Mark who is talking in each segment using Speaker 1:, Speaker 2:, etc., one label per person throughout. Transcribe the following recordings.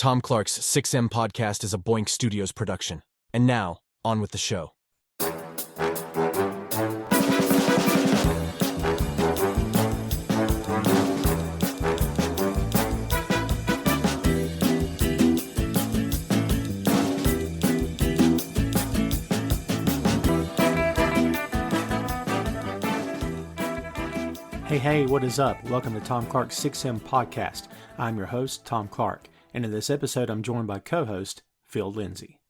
Speaker 1: Tom Clark's 6M podcast is a Boink Studios production. And now, on with the show.
Speaker 2: Hey, what is up? Welcome to Tom Clark's 6M podcast. I'm your host, Tom Clark, and in this episode, I'm joined by co-host Phil Lindsey.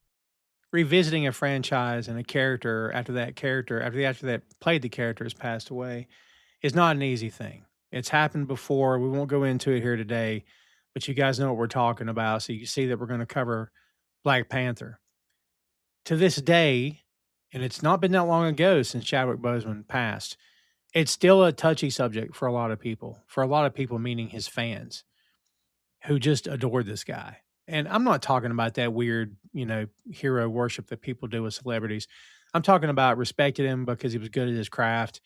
Speaker 3: Revisiting a franchise and a character after that played the character has passed away is not an easy thing. It's happened before. We won't go into it here today, but you guys know what we're talking about, so you can see that we're going to cover Black Panther. To this day, and it's not been that long ago since Chadwick Boseman passed, it's still a touchy subject for a lot of people. For a lot of people, meaning his fans, who just adored this guy. And I'm not talking about that weird, hero worship that people do with celebrities. I'm talking about respected him because he was good at his craft.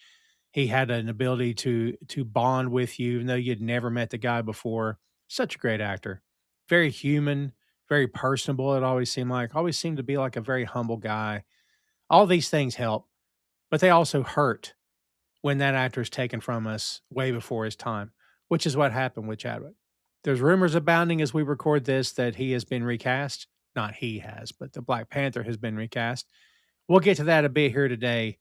Speaker 3: He had an ability to bond with you, even though you'd never met the guy before. Such a great actor. Very human, very personable, it always seemed like. Always seemed to be like a very humble guy. All these things help, but they also hurt when that actor is taken from us way before his time, which is what happened with Chadwick. There's rumors abounding as we record this that he has been recast. Not he has, but the Black Panther has been recast. We'll get to that a bit here today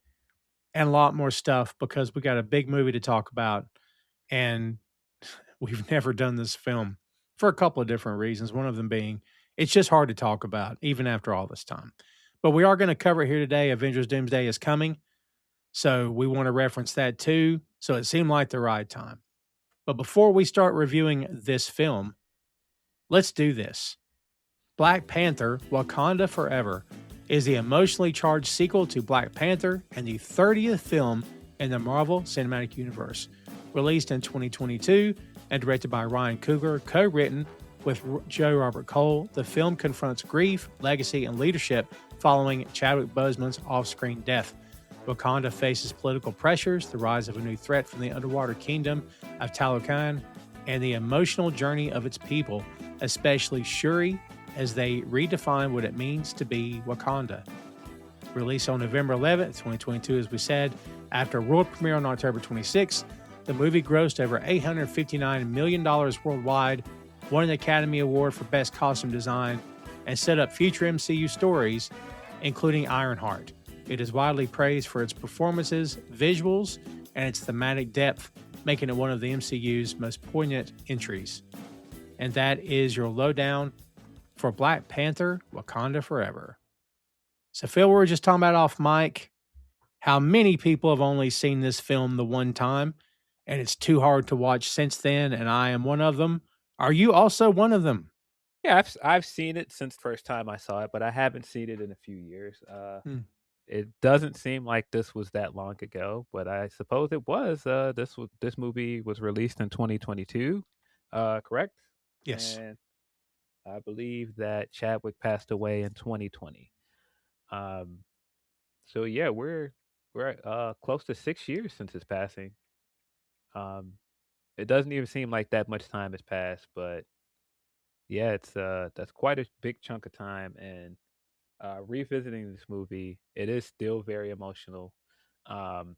Speaker 3: and a lot more stuff because we got a big movie to talk about. And we've never done this film for a couple of different reasons. One of them being it's just hard to talk about even after all this time. But we are going to cover it here today. Avengers Doomsday is coming. So we want to reference that too. So it seemed like the right time. But before we start reviewing this film, let's do this. Black Panther, Wakanda Forever is the emotionally charged sequel to Black Panther and the 30th film in the Marvel Cinematic Universe. Released in 2022 and directed by Ryan Coogler, co-written with Joe Robert Cole, the film confronts grief, legacy, and leadership following Chadwick Boseman's off-screen death. Wakanda faces political pressures, the rise of a new threat from the underwater kingdom of Talokan, and the emotional journey of its people, especially Shuri, as they redefine what it means to be Wakanda. Released on November 11th, 2022, as we said, after a world premiere on October 26th, the movie grossed over $859 million worldwide, won an Academy Award for Best Costume Design, and set up future MCU stories, including Ironheart. It is widely praised for its performances, visuals, and its thematic depth, making it one of the MCU's most poignant entries. And that is your lowdown for Black Panther, Wakanda Forever. So Phil, we were just talking about off mic how many people have only seen this film the one time, and it's too hard to watch since then, and I am one of them. Are you also one of them?
Speaker 4: Yeah, I've seen it since the first time I saw it, but I haven't seen it in a few years. It doesn't seem like this was that long ago, but I suppose it was. This movie was released in 2022, correct?
Speaker 3: Yes.
Speaker 4: And I believe that Chadwick passed away in 2020. So yeah, we're close to 6 years since his passing. It doesn't even seem like that much time has passed, but yeah, it's that's quite a big chunk of time. And revisiting this movie, it is still very emotional. But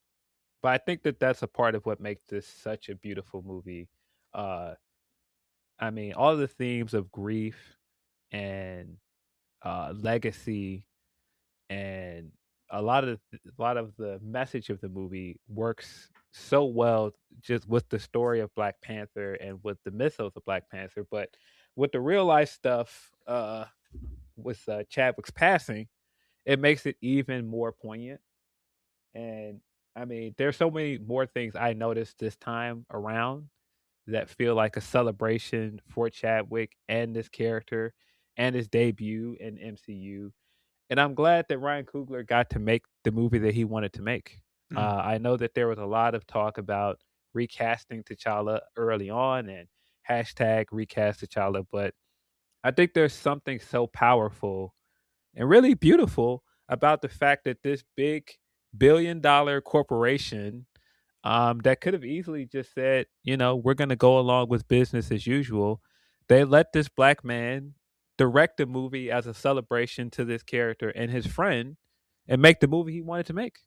Speaker 4: I think that that's a part of what makes this such a beautiful movie. I mean, all the themes of grief and legacy and a lot of the message of the movie works so well just with the story of Black Panther and with the mythos of Black Panther. But with the real life stuff, with Chadwick's passing, it makes it even more poignant. And I mean, there's so many more things I noticed this time around that feel like a celebration for Chadwick and this character and his debut in MCU. And I'm glad that Ryan Coogler got to make the movie that he wanted to make. I know that there was a lot of talk about recasting T'Challa early on and hashtag recast T'Challa, but I think there's something so powerful and really beautiful about the fact that this big billion-dollar corporation that could have easily just said, we're going to go along with business as usual, They let this black man direct a movie as a celebration to this character and his friend and make the movie he wanted to make.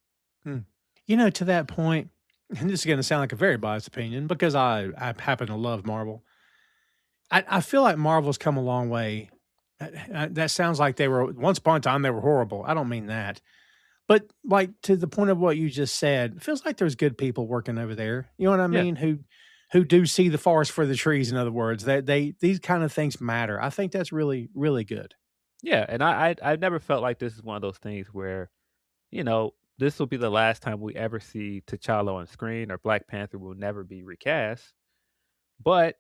Speaker 3: To that point, and this is going to sound like a very biased opinion because I happen to love Marvel. I feel like Marvel's come a long way. That sounds like they were, once upon a time, they were horrible. I don't mean that. But like to the point of what you just said, it feels like there's good people working over there. You know what I
Speaker 4: Yeah.
Speaker 3: mean? Who do see the forest for the trees, in other words. These kind of things matter. I think that's really, really good.
Speaker 4: Yeah, and I never felt like this is one of those things where, this will be the last time we ever see T'Challa on screen or Black Panther will never be recast. But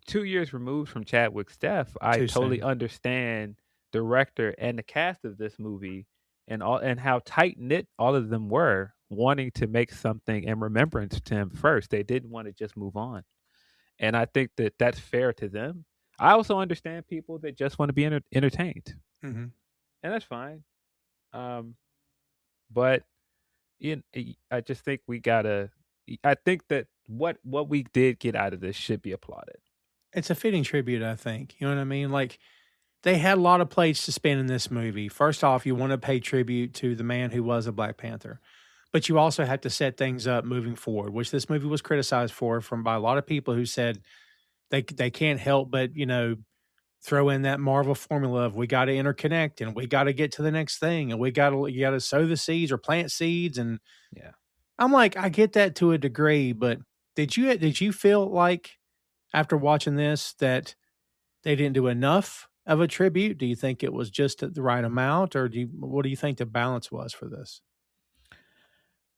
Speaker 4: 2 years removed from Chadwick's death, I
Speaker 3: Too
Speaker 4: totally
Speaker 3: soon.
Speaker 4: understand director and the cast of this movie and how tight knit all of them were, wanting to make something in remembrance to him first. They didn't want to just move on, and I think that that's fair to them. I also understand people that just want to be entertained,
Speaker 3: Mm-hmm.
Speaker 4: and that's fine. But I just think we gotta. I think that what we did get out of this should be applauded.
Speaker 3: It's a fitting tribute, I think. You know what I mean? Like, they had a lot of plates to spin in this movie. First off, you want to pay tribute to the man who was a Black Panther, but you also have to set things up moving forward, which this movie was criticized for by a lot of people who said they can't help but throw in that Marvel formula of we got to interconnect and we got to get to the next thing and you got to sow the seeds or plant seeds. And
Speaker 4: Yeah.
Speaker 3: I'm like, I get that to a degree, but did you feel like after watching this that they didn't do enough of a tribute? Do you think it was just at the right amount, or what do you think the balance was for this?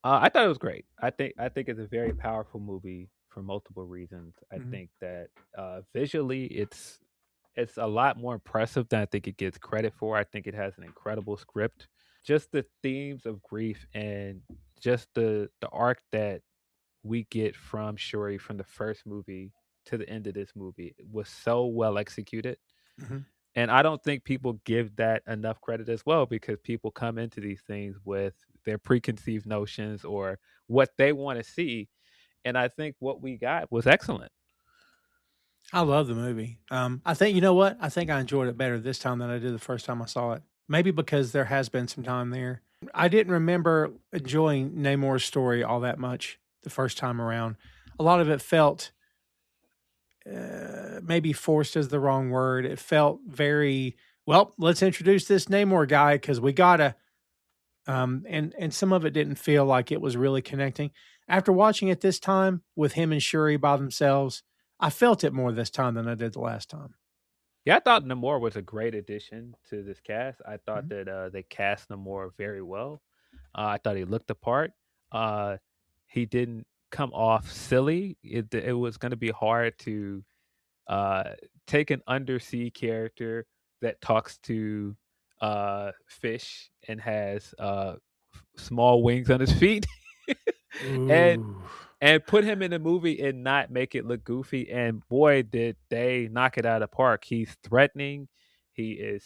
Speaker 4: I thought it was great. I think it's a very powerful movie for multiple reasons. I
Speaker 3: Mhm.
Speaker 4: think that visually it's a lot more impressive than I think it gets credit for. I think it has an incredible script. Just the themes of grief and just the arc that we get from Shuri from the first movie to the end of this movie was so well executed.
Speaker 3: Mhm.
Speaker 4: And I don't think people give that enough credit as well because people come into these things with their preconceived notions or what they want to see. And I think what we got was excellent.
Speaker 3: I love the movie. I think you know what? I think I enjoyed it better this time than I did the first time I saw it. Maybe because there has been some time there. I didn't remember enjoying Namor's story all that much the first time around. A lot of it felt maybe forced is the wrong word. It felt very well. Let's introduce this Namor guy because we gotta. And some of it didn't feel like it was really connecting. After watching it this time with him and Shuri by themselves, I felt it more this time than I did the last time.
Speaker 4: Yeah, I thought Namor was a great addition to this cast. I thought
Speaker 3: Mhm.
Speaker 4: that they cast Namor very well. I thought he looked the part. Uh, he didn't come off silly. It was going to be hard to uh, take an undersea character that talks to fish and has small wings on his feet and
Speaker 3: Ooh.
Speaker 4: put him in a movie and not make it look goofy. And boy, did they knock it out of the park. He's threatening. He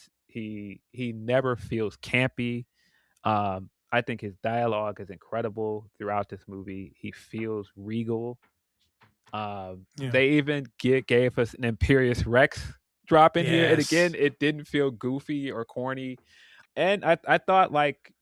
Speaker 4: never feels campy. I think his dialogue is incredible throughout this movie. He feels regal.
Speaker 3: Yeah.
Speaker 4: They even gave us an Imperious Rex drop in here, and again,
Speaker 3: Yes.
Speaker 4: it didn't feel goofy or corny. And I thought like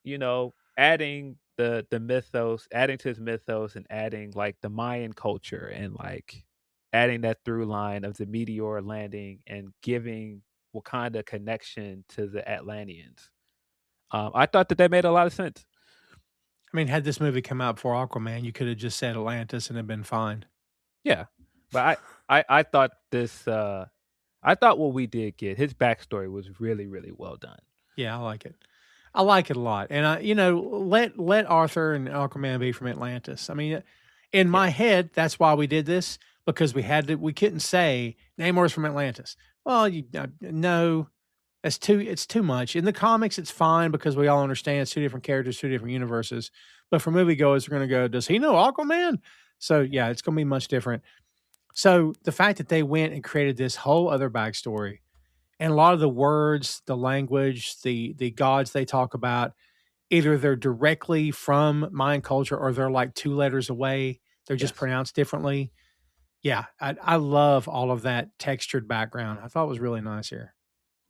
Speaker 4: adding the mythos, adding to his mythos, and adding like the Mayan culture, and like adding that through line of the meteor landing and giving Wakanda connection to the Atlanteans. I thought that made a lot of sense.
Speaker 3: I mean, had this movie come out before Aquaman, you could have just said Atlantis and it'd been fine.
Speaker 4: Yeah, but I thought this. I thought what we did get his backstory was really really well done.
Speaker 3: Yeah, I like it. I like it a lot. And let Arthur and Aquaman be from Atlantis. I mean, in
Speaker 4: Yeah,
Speaker 3: my head, that's why we did this because we couldn't say Namor's from Atlantis. Well, no, it's too much. In the comics, it's fine because we all understand it's two different characters, two different universes. But for moviegoers, we're going to go, does he know Aquaman? So yeah, it's going to be much different. So the fact that they went and created this whole other backstory and a lot of the words, the language, the gods they talk about, either they're directly from Mayan culture or they're like two letters away. They're just
Speaker 4: yes,
Speaker 3: pronounced differently. Yeah, I love all of that textured background. I thought it was really nice here.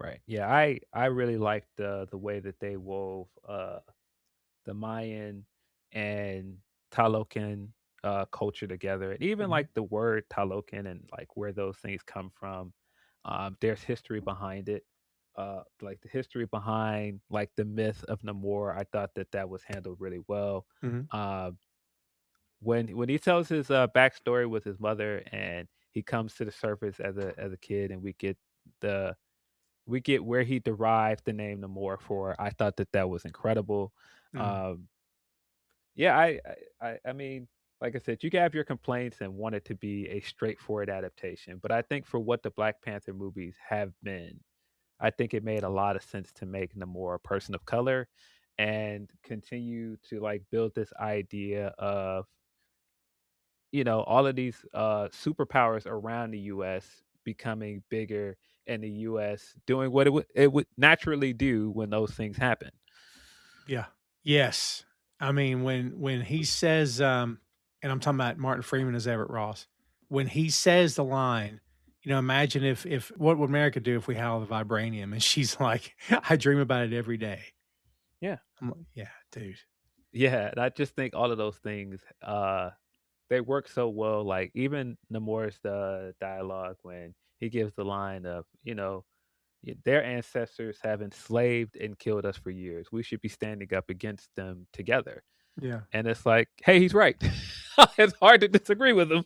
Speaker 4: Right. Yeah, I really liked the way that they wove the Mayan and Talokan culture together, and even
Speaker 3: Mhm.
Speaker 4: like the word Talokan and like where those things come from. There's history behind it, like the history behind like the myth of Namor. I thought that that was handled really well.
Speaker 3: Mhm.
Speaker 4: Uh, when he tells his backstory with his mother, and he comes to the surface as a kid, and the we get where he derived the name Namor for. I thought that that was incredible.
Speaker 3: Mm.
Speaker 4: Um, yeah, I mean, like I said, you can have your complaints and want it to be a straightforward adaptation, but I think for what the Black Panther movies have been, I think it made a lot of sense to make Namor a person of color and continue to like build this idea of, all of these superpowers around the US becoming bigger, and the US doing what it would naturally do when those things happen.
Speaker 3: Yeah. Yes. I mean, when he says, and I'm talking about Martin Freeman as Everett Ross, when he says the line, imagine if what would America do if we had all the vibranium? And she's like, I dream about it every day.
Speaker 4: Yeah.
Speaker 3: I'm like, yeah, dude.
Speaker 4: Yeah, and I just think all of those things they work so well. Like even Namor's dialogue when he gives the line of, their ancestors have enslaved and killed us for years. We should be standing up against them together.
Speaker 3: Yeah.
Speaker 4: And it's like, hey, he's right. It's hard to disagree with him.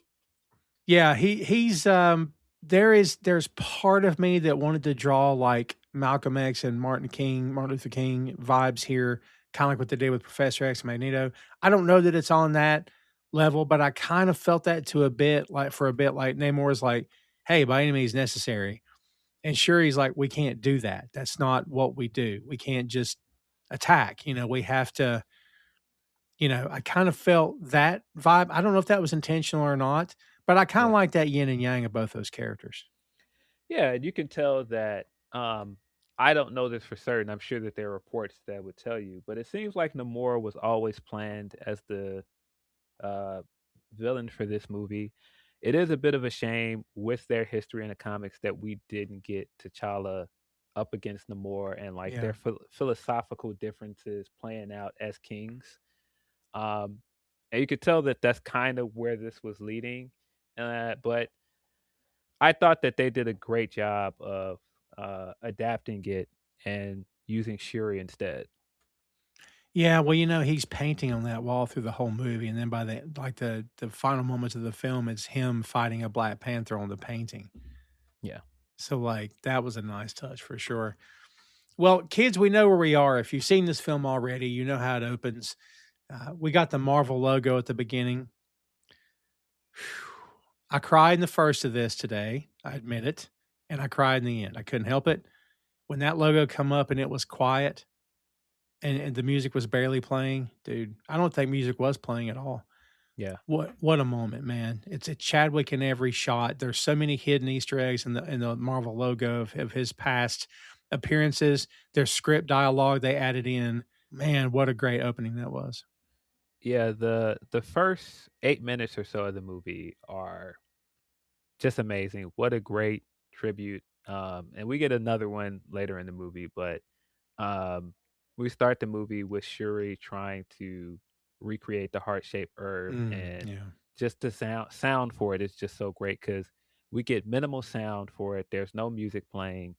Speaker 3: Yeah, he's there's part of me that wanted to draw like Malcolm X and Martin Luther King vibes here, kind of like what they did with Professor X and Magneto. I don't know that it's on that level, but I kind of felt that to a bit like for a bit like Namor's like, hey, by any means necessary. And Shuri's like, we can't do that. That's not what we do. We can't just attack. We have to, I kind of felt that vibe. I don't know if that was intentional or not, but I kind of
Speaker 4: Yeah.
Speaker 3: like that yin and yang of both those characters.
Speaker 4: Yeah, and you can tell that I don't know this for certain. I'm sure that there are reports that would tell you, but it seems like Namor was always planned as the uh, villain for this movie. It is a bit of a shame with their history in the comics that we didn't get T'Challa up against Namor and like
Speaker 3: Yeah.
Speaker 4: their philosophical differences playing out as kings. Um, and you could tell that that's kind of where this was leading. But I thought that they did a great job of adapting it and using Shuri instead.
Speaker 3: Yeah, well, he's painting on that wall through the whole movie, and then by the final moments of the film, it's him fighting a Black Panther on the painting.
Speaker 4: Yeah.
Speaker 3: So like that was a nice touch for sure. Well, kids, we know where we are. If you've seen this film already, you know how it opens. We got the Marvel logo at the beginning. I cried in the first of this today. I admit it, and I cried in the end. I couldn't help it when that logo come up and it was quiet and the music was barely playing. Dude, I don't think music was playing at all.
Speaker 4: Yeah.
Speaker 3: What a moment, man. It's a Chadwick in every shot. There's so many hidden Easter eggs in the Marvel logo of his past appearances. There's script dialogue they added in. Man, what a great opening that was.
Speaker 4: Yeah, the first 8 minutes or so of the movie are just amazing. What a great tribute. And we get another one later in the movie, but um, we start the movie with Shuri trying to recreate the heart-shaped herb, and
Speaker 3: Yeah.
Speaker 4: just the sound for it is just so great because we get minimal sound for it. There's no music playing.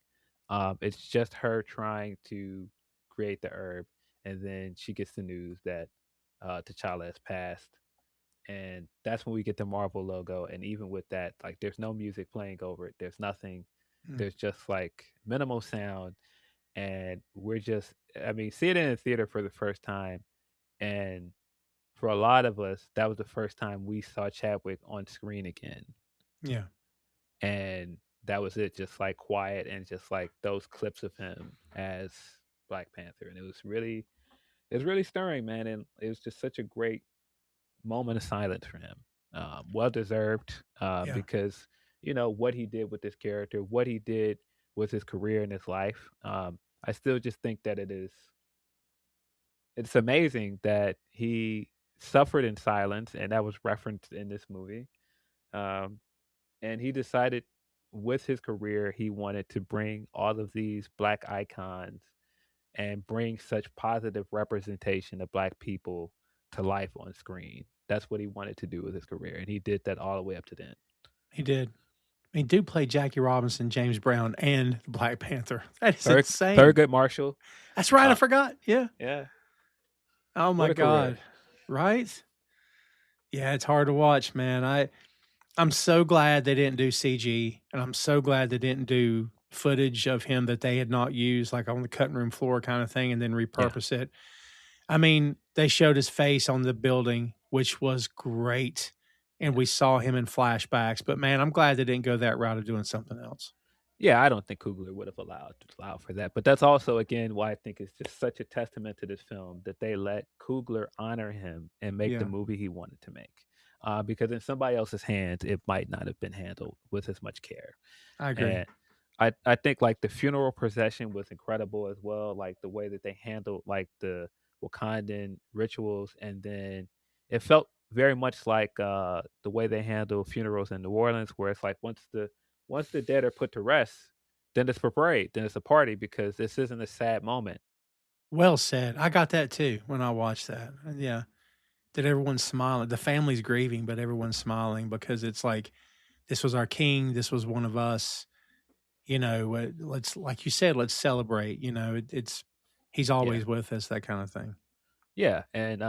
Speaker 4: It's just her trying to create the herb, and then she gets the news that T'Challa has passed, and that's when we get the Marvel logo. And even with that, like, there's no music playing over it. There's nothing.
Speaker 3: Mm.
Speaker 4: There's just like minimal sound, and we're just, I mean, see it in the theater for the first time, and for a lot of us, that was the first time we saw Chadwick on screen again,
Speaker 3: Yeah.
Speaker 4: and that was it, just like quiet and just like those clips of him as Black Panther, and it was really stirring, man, and it was just such a great moment of silence for him. Well deserved,
Speaker 3: Yeah.
Speaker 4: because what he did with this character, what he did with his career and his life. I still just think that it's amazing that he suffered in silence, and that was referenced in this movie. Um, and he decided with his career he wanted to bring all of these black icons and bring such positive representation of black people to life on screen. That's what he wanted to do with his career, and he did that all the way up to then.
Speaker 3: He did. He did play Jackie Robinson, James Brown, and the Black Panther. That is
Speaker 4: Thurgood
Speaker 3: insane.
Speaker 4: Marshall.
Speaker 3: That's right. I
Speaker 4: Uh,
Speaker 3: forgot. Yeah.
Speaker 4: yeah,
Speaker 3: Oh
Speaker 4: what
Speaker 3: my
Speaker 4: a
Speaker 3: God.
Speaker 4: career.
Speaker 3: Right? Yeah, it's hard to watch, man. I'm so glad they didn't do CG, and I'm so glad they didn't do footage of him that they had not used, like on the cutting room floor kind of thing, and then
Speaker 4: Yeah,
Speaker 3: repurpose it. I mean, they showed his face on the building, which was great, and
Speaker 4: yeah.
Speaker 3: we saw him in flashbacks. But man, I'm glad they didn't go that route of doing something else.
Speaker 4: Yeah, I don't think Coogler would have allowed for that. But that's also again why I think it's just such a testament to this film that they let Coogler honor him and make the
Speaker 3: Yeah,
Speaker 4: movie he wanted to make. Because in somebody else's hands, it might not have been handled with as much care.
Speaker 3: I agree.
Speaker 4: And I think like the funeral procession was incredible as well. Like the way that they handled like the Wakandan rituals, and then it felt very much like the way they handle funerals in New Orleans, where it's like once the dead are put to rest, then it's a parade, then it's a party because this isn't a sad moment.
Speaker 3: Well said. I got that too when I watched that. Yeah. That everyone's smiling. The family's grieving, but everyone's smiling because it's like, this was our king. This was one of us. Let's, like you said, let's celebrate. He's
Speaker 4: Yeah.
Speaker 3: always with us, that kind of thing.
Speaker 4: Yeah, and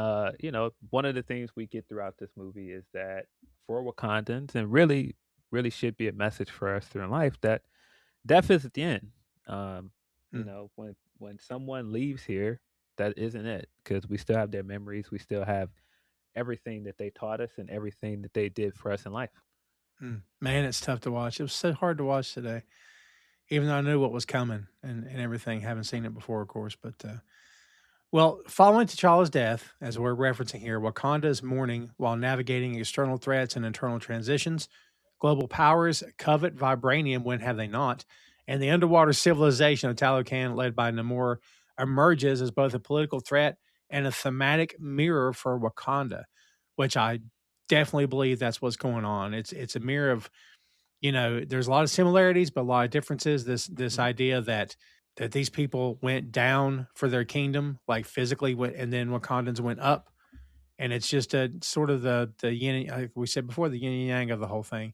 Speaker 4: one of the things we get throughout this movie is that for Wakandans, and really should be a message for us through life, that death is at the end.
Speaker 3: Mm.
Speaker 4: When someone leaves here, that isn't it, because we still have their memories, we still have everything that they taught us and everything that they did for us in life.
Speaker 3: Man, it's tough to watch. It was so hard to watch today, even though I knew what was coming and everything. Haven't seen it before, of course, but well, following T'Challa's death, as we're referencing here, Wakanda is mourning while navigating external threats and internal transitions. Global powers covet vibranium, when have they not? And the underwater civilization of Talokan, led by Namor, emerges as both a political threat and a thematic mirror for Wakanda, which I definitely believe that's what's going on. It's a mirror of, there's a lot of similarities, but a lot of differences. This
Speaker 4: Mhm.
Speaker 3: idea that these people went down for their kingdom, like physically went, and then Wakandans went up. And it's just a sort of the yin, like we said before, the yin and yang of the whole thing.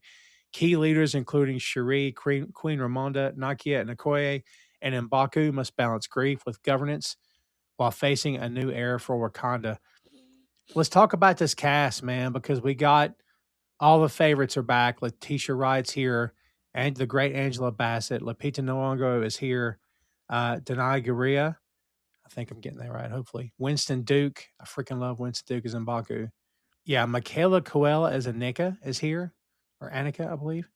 Speaker 3: Key leaders, including Shuri, Queen Ramonda, Nakia, and Okoye, and M'Baku, must balance grief with governance while facing a new era for Wakanda. Let's talk about this cast, man, because we got all the favorites are back. Letitia Wright's here, and the great Angela Bassett. Lupita Nyong'o is here. Denai Guerrera, I think I'm getting that right, hopefully. Winston Duke, I freaking love Winston Duke as M'Baku. Yeah, Michaela Coel as Anika is here, or Annika, I believe.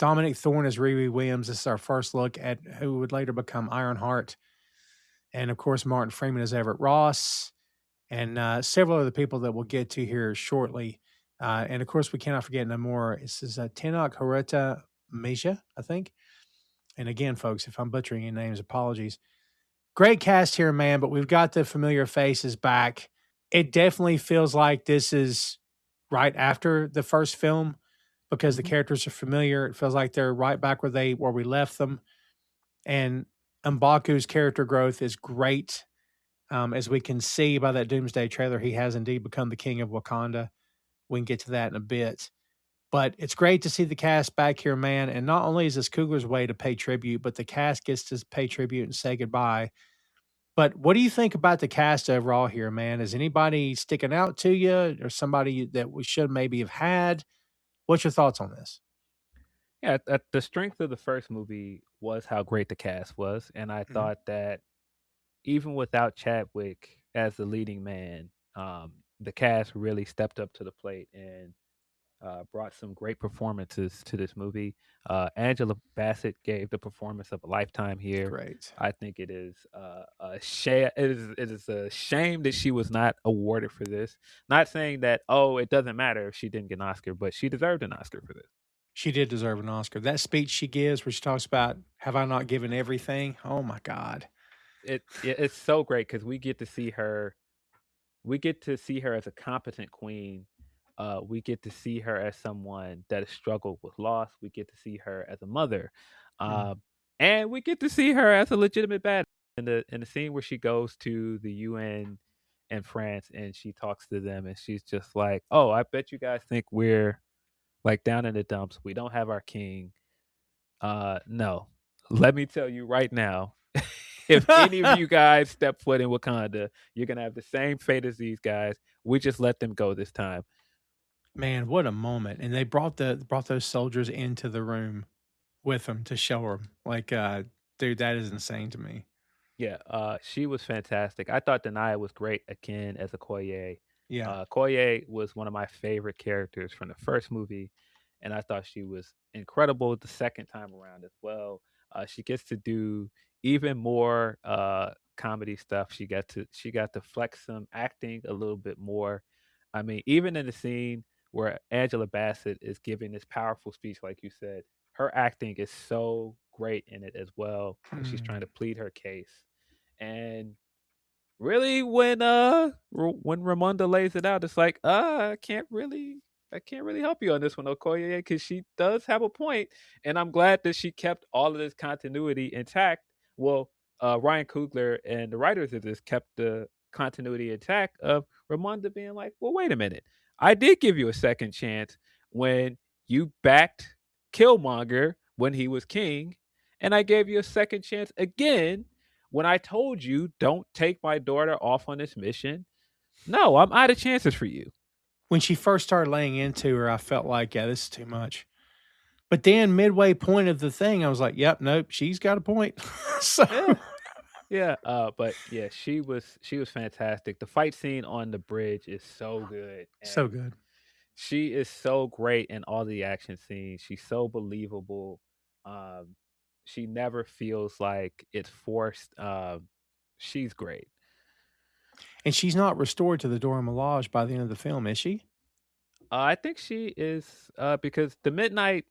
Speaker 3: Dominic Thorne as Riri Williams. This is our first look at who would later become Ironheart. And of course, Martin Freeman as Everett Ross, and several other people that we'll get to here shortly. And of course, we cannot forget Namor. This is Tenoch Huerta Meja, I think. And again, folks, if I'm butchering your names, apologies. Great cast here, man, but we've got the familiar faces back. It definitely feels like this is right after the first film because the
Speaker 4: Mhm.
Speaker 3: characters are familiar. It feels like they're right back where we left them. And M'Baku's character growth is great. As we can see by that Doomsday trailer, he has indeed become the king of Wakanda. We can get to that in a bit. But it's great to see the cast back here, man. And not only is this Coogler's way to pay tribute, but the cast gets to pay tribute and say goodbye. But what do you think about the cast overall here, man? Is anybody sticking out to you or somebody that we should maybe have had? What's your thoughts on this?
Speaker 4: Yeah, the strength of the first movie was how great the cast was, and I
Speaker 3: Mhm.
Speaker 4: thought that even without Chadwick as the leading man, the cast really stepped up to the plate and brought some great performances to this movie. Angela Bassett gave the performance of a lifetime
Speaker 3: It's
Speaker 4: here.
Speaker 3: great.
Speaker 4: I think it is it is a shame that she was not awarded for this. Not saying that it doesn't matter if she didn't get an Oscar, but she deserved an Oscar for this.
Speaker 3: She did deserve an Oscar. That speech she gives where she talks about, have I not given everything? Oh my God.
Speaker 4: It's so great because we get to see her. We get to see her as a competent queen, We get to see her as someone that has struggled with loss. We get to see her as a mother,
Speaker 3: Mm.
Speaker 4: um, and we get to see her as a legitimate bad in the scene where she goes to the UN in France and she talks to them and she's just like, "Oh, I bet you guys think we're like down in the dumps. We don't have our king. No. Let me tell you right now, if any of you guys step foot in Wakanda, you're gonna have the same fate as these guys. We just let them go this time."
Speaker 3: Man, what a moment! And they brought those soldiers into the room with them to show them. Like, dude, that is insane to me.
Speaker 4: Yeah, she was fantastic. I thought Denai was great again as Okoye.
Speaker 3: Yeah.
Speaker 4: Okoye was one of my favorite characters from the first movie, and I thought she was incredible the second time around as well. She gets to do even more comedy stuff. She got to flex some acting a little bit more. I mean, even in the scene where Angela Bassett is giving this powerful speech, like you said, her acting is so great in it as well when she's trying
Speaker 3: Mm.
Speaker 4: to plead her case. And really, when Ramonda lays it out, it's like, I can't really help you on this one, Okoye, because she does have a point, and I'm glad that she kept all of this continuity intact. Well, Ryan Coogler and the writers of this kept the continuity intact of Ramonda being like, well, wait a minute, I did give you a second chance when you backed Killmonger when he was king, and I gave you a second chance again when I told you don't take my daughter off on this mission. No, I'm out of chances for you.
Speaker 3: When she first started laying into her, I felt like, yeah, this is too much. But then midway point of the thing, I was like, yep, nope, she's got a point. So
Speaker 4: Yeah. Yeah, but yeah, she was fantastic. The fight scene on the bridge is so good,
Speaker 3: so
Speaker 4: and
Speaker 3: good.
Speaker 4: she is so great in all the action scenes. She's so believable. Um, she never feels like it's forced. She's great.
Speaker 3: And she's not restored to the Dora Milaje by the end of the film, is she?
Speaker 4: I think she is because the midnight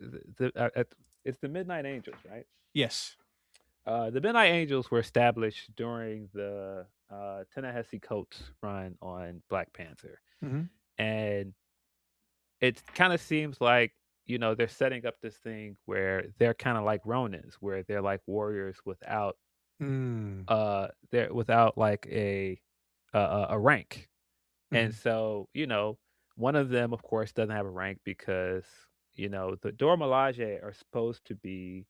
Speaker 4: it's the Midnight Angels, right?
Speaker 3: Yes.
Speaker 4: The Midnight Angels were established during the Ta-Nehisi Coates run on Black Panther,
Speaker 3: Hmm.
Speaker 4: and it kind of seems like they're setting up this thing where they're kind of like Ronins, where they're like warriors without
Speaker 3: Mm.
Speaker 4: they're without like a rank, and
Speaker 3: Mhm.
Speaker 4: so one of them, of course, doesn't have a rank because the Dora Milaje are supposed to be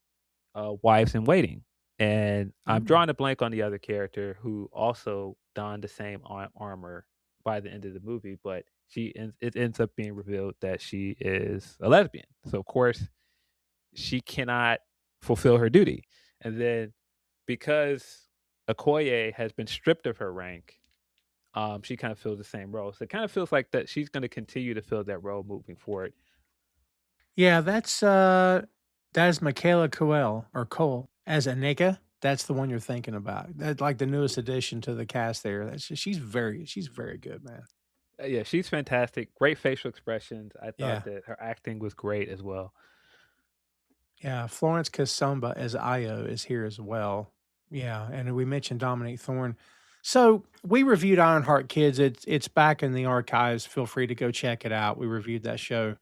Speaker 4: wives in waiting. And I'm
Speaker 3: Mm.
Speaker 4: drawing a blank on the other character who also donned the same armor by the end of the movie, but it ends up being revealed that she is a lesbian. So of course she cannot fulfill her duty. And then because Okoye has been stripped of her rank, she kind of fills the same role. So it kind of feels like that she's going to continue to fill that role moving forward.
Speaker 3: Yeah, that is Michaela Coel or Cole as Anika. That's the one you're thinking about. That's like the newest addition to the cast there. She's very good, man.
Speaker 4: Yeah, she's fantastic. Great facial expressions. I thought
Speaker 3: Yeah.
Speaker 4: that her acting was great as well.
Speaker 3: Yeah. Florence Kasumba as Io is here as well. Yeah. And we mentioned Dominique Thorne. So we reviewed Ironheart Kids. It's back in the archives. Feel free to go check it out. We reviewed that show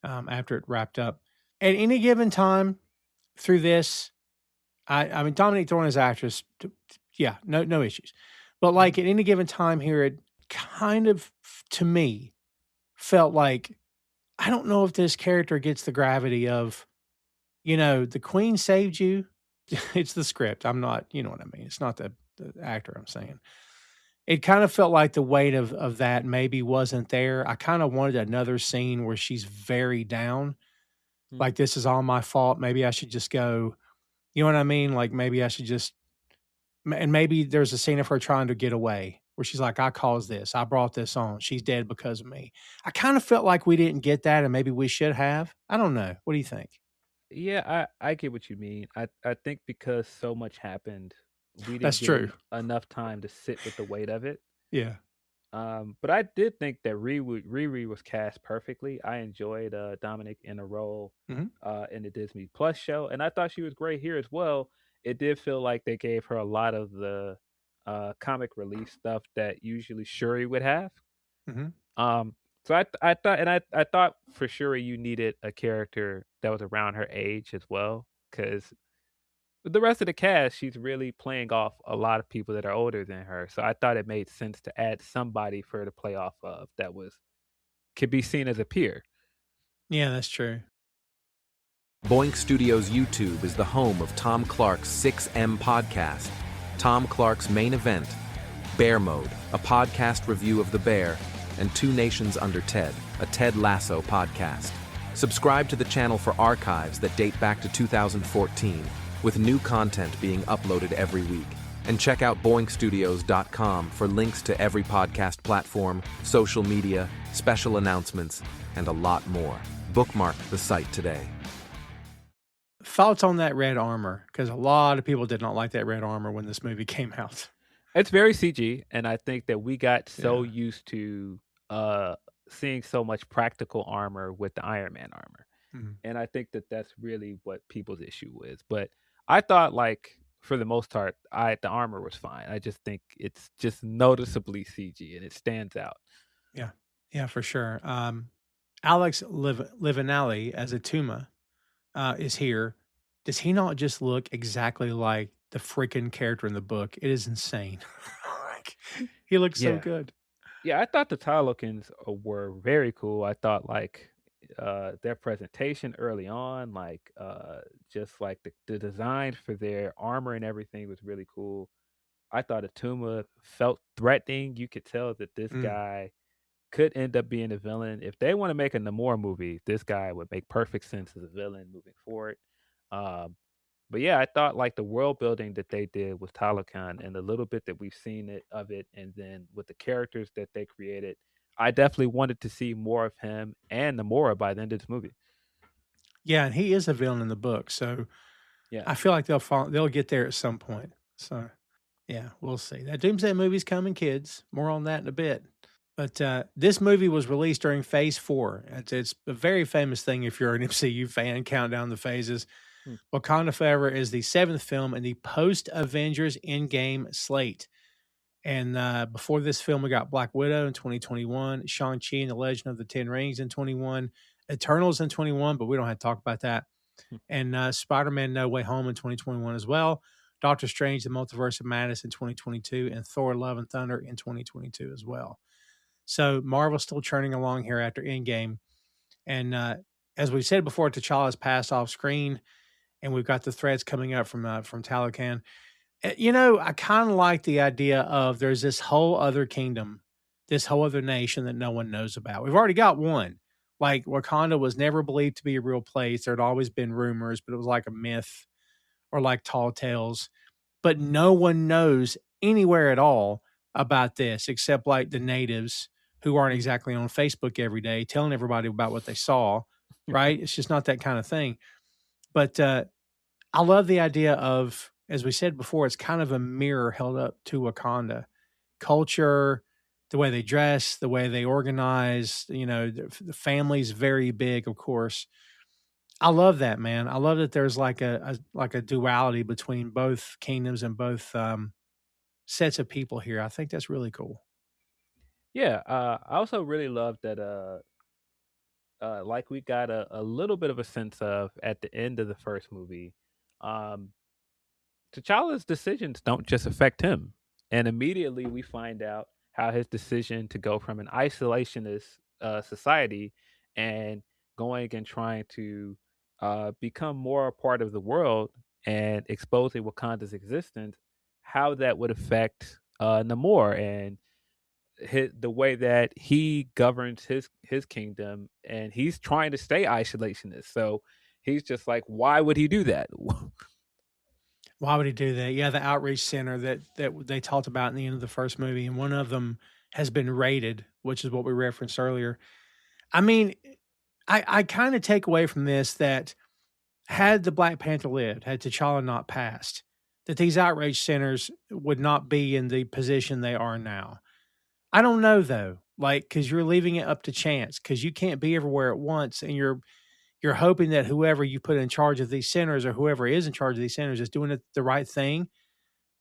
Speaker 3: after it wrapped up. At any given time through this, I mean Dominique Thorne as actress, yeah, no issues. But
Speaker 4: Mhm.
Speaker 3: like at any given time here, it kind of to me felt like I don't know if this character gets the gravity of, the Queen saved you. It's the script. I'm not, you know what I mean. It's not the actor I'm saying. It kind of felt like the weight of that maybe wasn't there. I kind of wanted another scene where she's very down,
Speaker 4: Mhm.
Speaker 3: like this is all my fault. Maybe I should just go. You know what I mean? Like maybe I should just and maybe there's a scene of her trying to get away where she's like, I caused this. I brought this on. She's dead because of me. I kind of felt like we didn't get that and maybe we should have. I don't know. What do you think?
Speaker 4: Yeah, I get what you mean. I think because so much happened, we
Speaker 3: That's
Speaker 4: didn't get
Speaker 3: true.
Speaker 4: enough time to sit with the weight of it.
Speaker 3: Yeah.
Speaker 4: But I did think that Riri was cast perfectly. I enjoyed Dominic in a role
Speaker 3: Mhm.
Speaker 4: in the Disney Plus show, and I thought she was great here as well. It did feel like they gave her a lot of the comic relief stuff that usually Shuri would have.
Speaker 3: Mm-hmm.
Speaker 4: So I thought, and I thought for sure you needed a character that was around her age as well, because the rest of the cast, she's really playing off a lot of people that are older than her. So I thought it made sense to add somebody for her to play off of that could be seen as a peer.
Speaker 3: Yeah, that's true.
Speaker 1: Boink Studios YouTube is the home of Tom Clark's 6M podcast. Tom Clark's Main Event, Bear Mode, a podcast review of The Bear, and Two Nations Under Ted, a Ted Lasso podcast. Subscribe to the channel for archives that date back to 2014, with new content being uploaded every week. And check out boinkstudios.com for links to every podcast platform, social media, special announcements, and a lot more. Bookmark the site today.
Speaker 3: Thoughts on that red armor? Because a lot of people did not like that red armor when this movie came out.
Speaker 4: It's very CG, and I think that we got so used to seeing so much practical armor with the Iron Man armor.
Speaker 3: Mm-hmm.
Speaker 4: And I think that that's really what people's issue is. But I thought, like, for the most part, the armor was fine. I just think it's just noticeably CG, and it stands out.
Speaker 3: Yeah, for sure. Alex Livinelli as Atuma is here. Does he not just look exactly like the freaking character in the book? It is insane. Like, he looks so
Speaker 4: Yeah.
Speaker 3: good.
Speaker 4: Yeah, I thought the Talokans were very cool. I thought, like, their presentation early on, like, just like the design for their armor and everything was really cool. I thought Atuma felt threatening. You could tell that this guy could end up being a villain. If they want to make a Namor movie, this guy would make perfect sense as a villain moving forward. But yeah, I thought, like, the world building that they did with Talokan and the little bit that we've seen of it, and then with the characters that they created, I definitely wanted to see more of him and Namora by the end of this movie.
Speaker 3: Yeah, and he is a villain in the book, so
Speaker 4: Yeah.
Speaker 3: I feel like they'll get there at some point. So yeah, we'll see. That Doomsday movie's coming, kids. More on that in a bit. But this movie was released during Phase 4. It's a very famous thing if you're an MCU fan, count down the phases. Wakanda Forever is the 7th film in the post-Avengers Endgame slate. And before this film, we got Black Widow in 2021, Shang-Chi and the Legend of the Ten Rings in 21, Eternals in 21, but we don't have to talk about that. And Spider-Man No Way Home in 2021 as well. Doctor Strange, The Multiverse of Madness in 2022, and Thor Love and Thunder in 2022 as well. So Marvel's still churning along here after Endgame. And as we said before, T'Challa's passed off screen, and we've got the threads coming up from Talokan. You know, I kind of like the idea of there's this whole other kingdom, this whole other nation that no one knows about. We've already got one. Like, Wakanda was never believed to be a real place. There'd always been rumors, but it was like a myth or like tall tales. But no one knows anywhere at all about this except like the natives who aren't exactly on Facebook every day telling everybody about what they saw, right? It's just not that kind of thing. But I love the idea of, as we said before, it's kind of a mirror held up to Wakanda. Culture, the way they dress, the way they organize, you know, the family's very big, of course. I love that, man. I love that there's like a duality between both kingdoms and both sets of people here. I think that's really cool.
Speaker 4: Yeah, I also really love that like, we got a little bit of a sense of at the end of the first movie, T'Challa's decisions don't just affect him. And immediately we find out how his decision to go from an isolationist society and going and trying to become more a part of the world and exposing Wakanda's existence, how that would affect Namor and the way that he governs his kingdom, and he's trying to stay isolationist. So he's just like, why would he do that?
Speaker 3: Why would he do that? Yeah, the outreach center that they talked about in the end of the first movie, and one of them has been raided, which is what we referenced earlier. I mean, I kind of take away from this that had the Black Panther lived, had T'Challa not passed, that these outreach centers would not be in the position they are now. I don't know though, like, because you're leaving it up to chance, because you can't be everywhere at once, and you're hoping that whoever you put in charge of these centers or whoever is in charge of these centers is doing the right thing.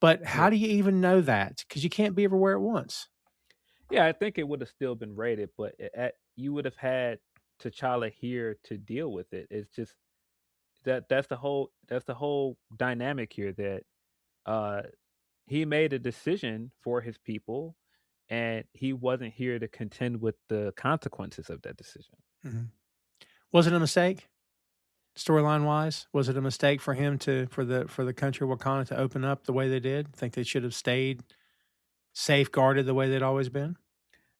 Speaker 3: But how do you even know that? Because you can't be everywhere at once.
Speaker 4: Yeah, I think it would have still been rated, but you would have had T'Challa here to deal with it. It's just that's the whole dynamic here that uh he made a decision for his people, and he wasn't here to contend with the consequences of that decision.
Speaker 3: Hmm. Was it a mistake, storyline wise? Was it a mistake for him to for the country of Wakanda to open up the way they did? Think they should have stayed safeguarded the way they'd always been?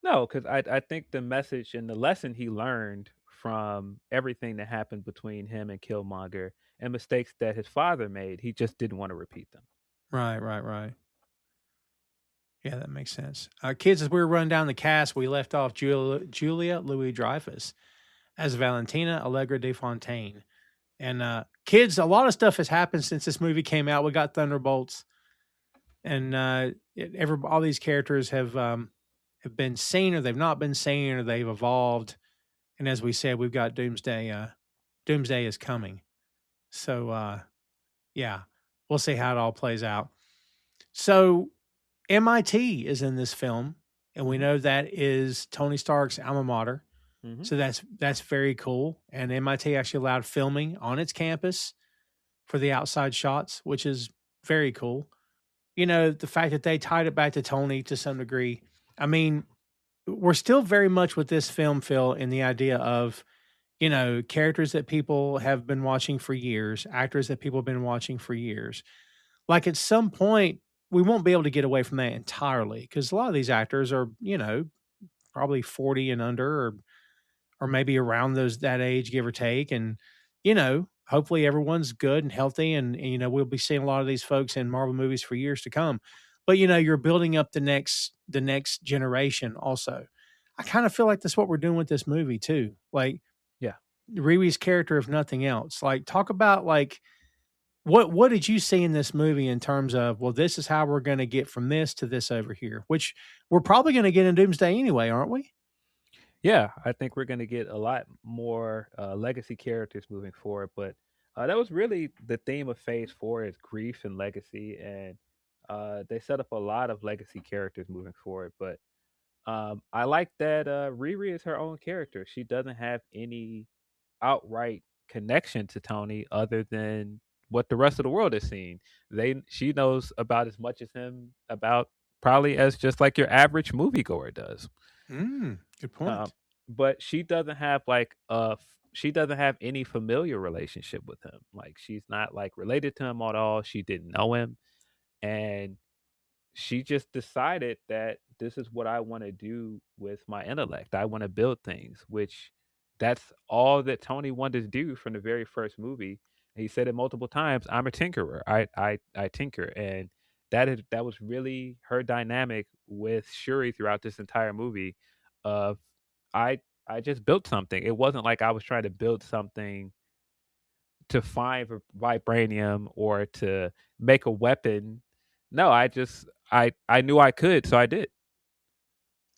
Speaker 4: No, because I think the message and the lesson he learned from everything that happened between him and Killmonger and mistakes that his father made, he just didn't want to repeat them.
Speaker 3: Right, right, right. Yeah, that makes sense. Kids, as we were running down the cast, we left off Julia Louis Dreyfus as Valentina Allegra de Fontaine. And kids, a lot of stuff has happened since this movie came out. We got Thunderbolts, and all these characters have been seen, or they've not been seen, or they've evolved. And as we said, we've got Doomsday. Doomsday is coming, so yeah, we'll see how it all plays out. So MIT is in this film, and we
Speaker 4: Mhm.
Speaker 3: know that is Tony Stark's alma mater.
Speaker 4: Mhm.
Speaker 3: So that's very cool. And MIT actually allowed filming on its campus for the outside shots, which is very cool. You know, the fact that they tied it back to Tony to some degree. I mean, we're still very much with this film, Phil, in the idea of, you know, characters that people have been watching for years, actors that people have been watching for years. Like at some point, we won't be able to get away from that entirely because a lot of these actors are, you know, probably 40 and under, or maybe around that age, give or take. And, you know, hopefully everyone's good and healthy. And, you know, we'll be seeing a lot of these folks in Marvel movies for years to come. But, you know, you're building up the next generation also. I kind of feel like that's what we're doing with this movie too. Like
Speaker 4: Yeah.
Speaker 3: Riri's character, if nothing else. Like talk about like what did you see in this movie in terms of, well, this is how we're going to get from this to this over here, which we're probably going to get in Doomsday anyway, aren't we?
Speaker 4: Yeah, I think we're going to get a lot more legacy characters moving forward. But that was really the theme of Phase 4 is grief and legacy. And they set up a lot of legacy characters moving forward. But I like that Riri is her own character. She doesn't have any outright connection to Tony other than what the rest of the world is seeing. She knows about as much as him about probably as just like your average moviegoer does.
Speaker 3: Good
Speaker 4: Um,
Speaker 3: point.
Speaker 4: but she doesn't have any familiar relationship with him. Like she's not like related to him at all. She didn't know him, and she just decided that this is what I want to do with my intellect. I want to build things, which that's all that Tony wanted to do from the very first movie. He said it multiple times. I'm a tinkerer. I tinker, and that was really her dynamic with Shuri throughout this entire movie. Of I I just built something. It wasn't like I was trying to build something to find vibranium or to make a weapon. No, I knew I could, so I did.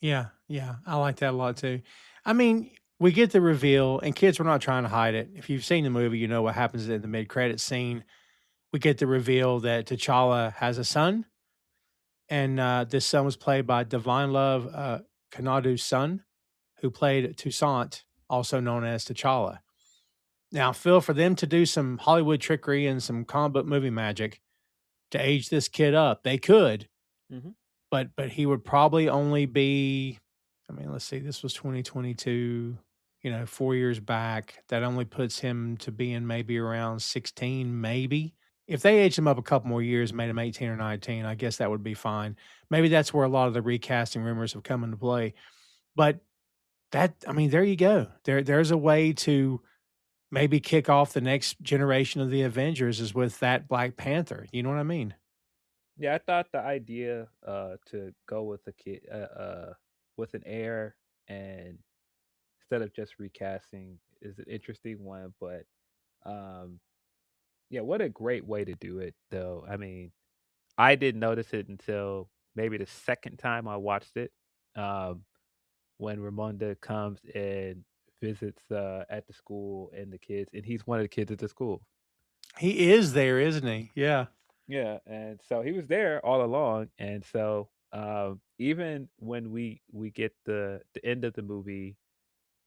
Speaker 3: Yeah, yeah, I like that a lot too. I mean, we get the reveal, and kids, we're not trying to hide it. If you've seen the movie, you know what happens in the mid-credit scene. We get the reveal that T'Challa has a son, and this son was played by Divine Love Kanadu's son, who played Toussaint, also known as T'Challa. Now, Phil, for them to do some Hollywood trickery and some comic book movie magic to age this kid up, they could,
Speaker 4: Mhm.
Speaker 3: but he would probably only be, I mean, let's see, this was 2022, you know, 4 years back. That only puts him to being maybe around 16, maybe. If they aged him up a couple more years, made him 18 or 19, I guess that would be fine. Maybe that's where a lot of the recasting rumors have come into play. But that, I mean, there you go. There's a way to maybe kick off the next generation of the Avengers is with that Black Panther. You know what I mean?
Speaker 4: Yeah, I thought the idea to go with a kid with an heir and instead of just recasting is an interesting one, but um yeah, what a great way to do it though. I mean, I didn't notice it until maybe the second time I watched it. Um when Ramonda comes and visits at the school and the kids, and he's one of the kids at the school.
Speaker 3: He is there, isn't he? Yeah.
Speaker 4: Yeah, and so he was there all along, and so Even when we get the end of the movie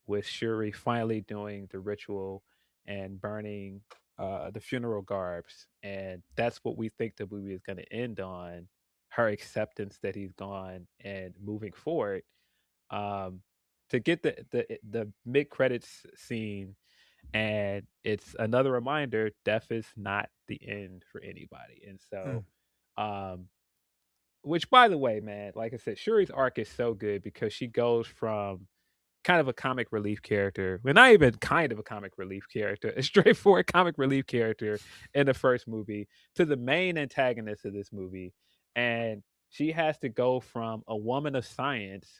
Speaker 4: with Shuri finally doing the ritual and burning the funeral garbs, and that's what we think the movie is going to end on, her acceptance that he's gone and moving forward. Um, to get the mid credits scene, and it's another reminder: death is not the end for anybody, and so.
Speaker 3: Mm.
Speaker 4: Um, which, by the way, man, like I said, Shuri's arc is so good because she goes from kind of a comic relief character, well, not even kind of a comic relief character, a straightforward comic relief character in the first movie, to the main antagonist of this movie. And she has to go from a woman of science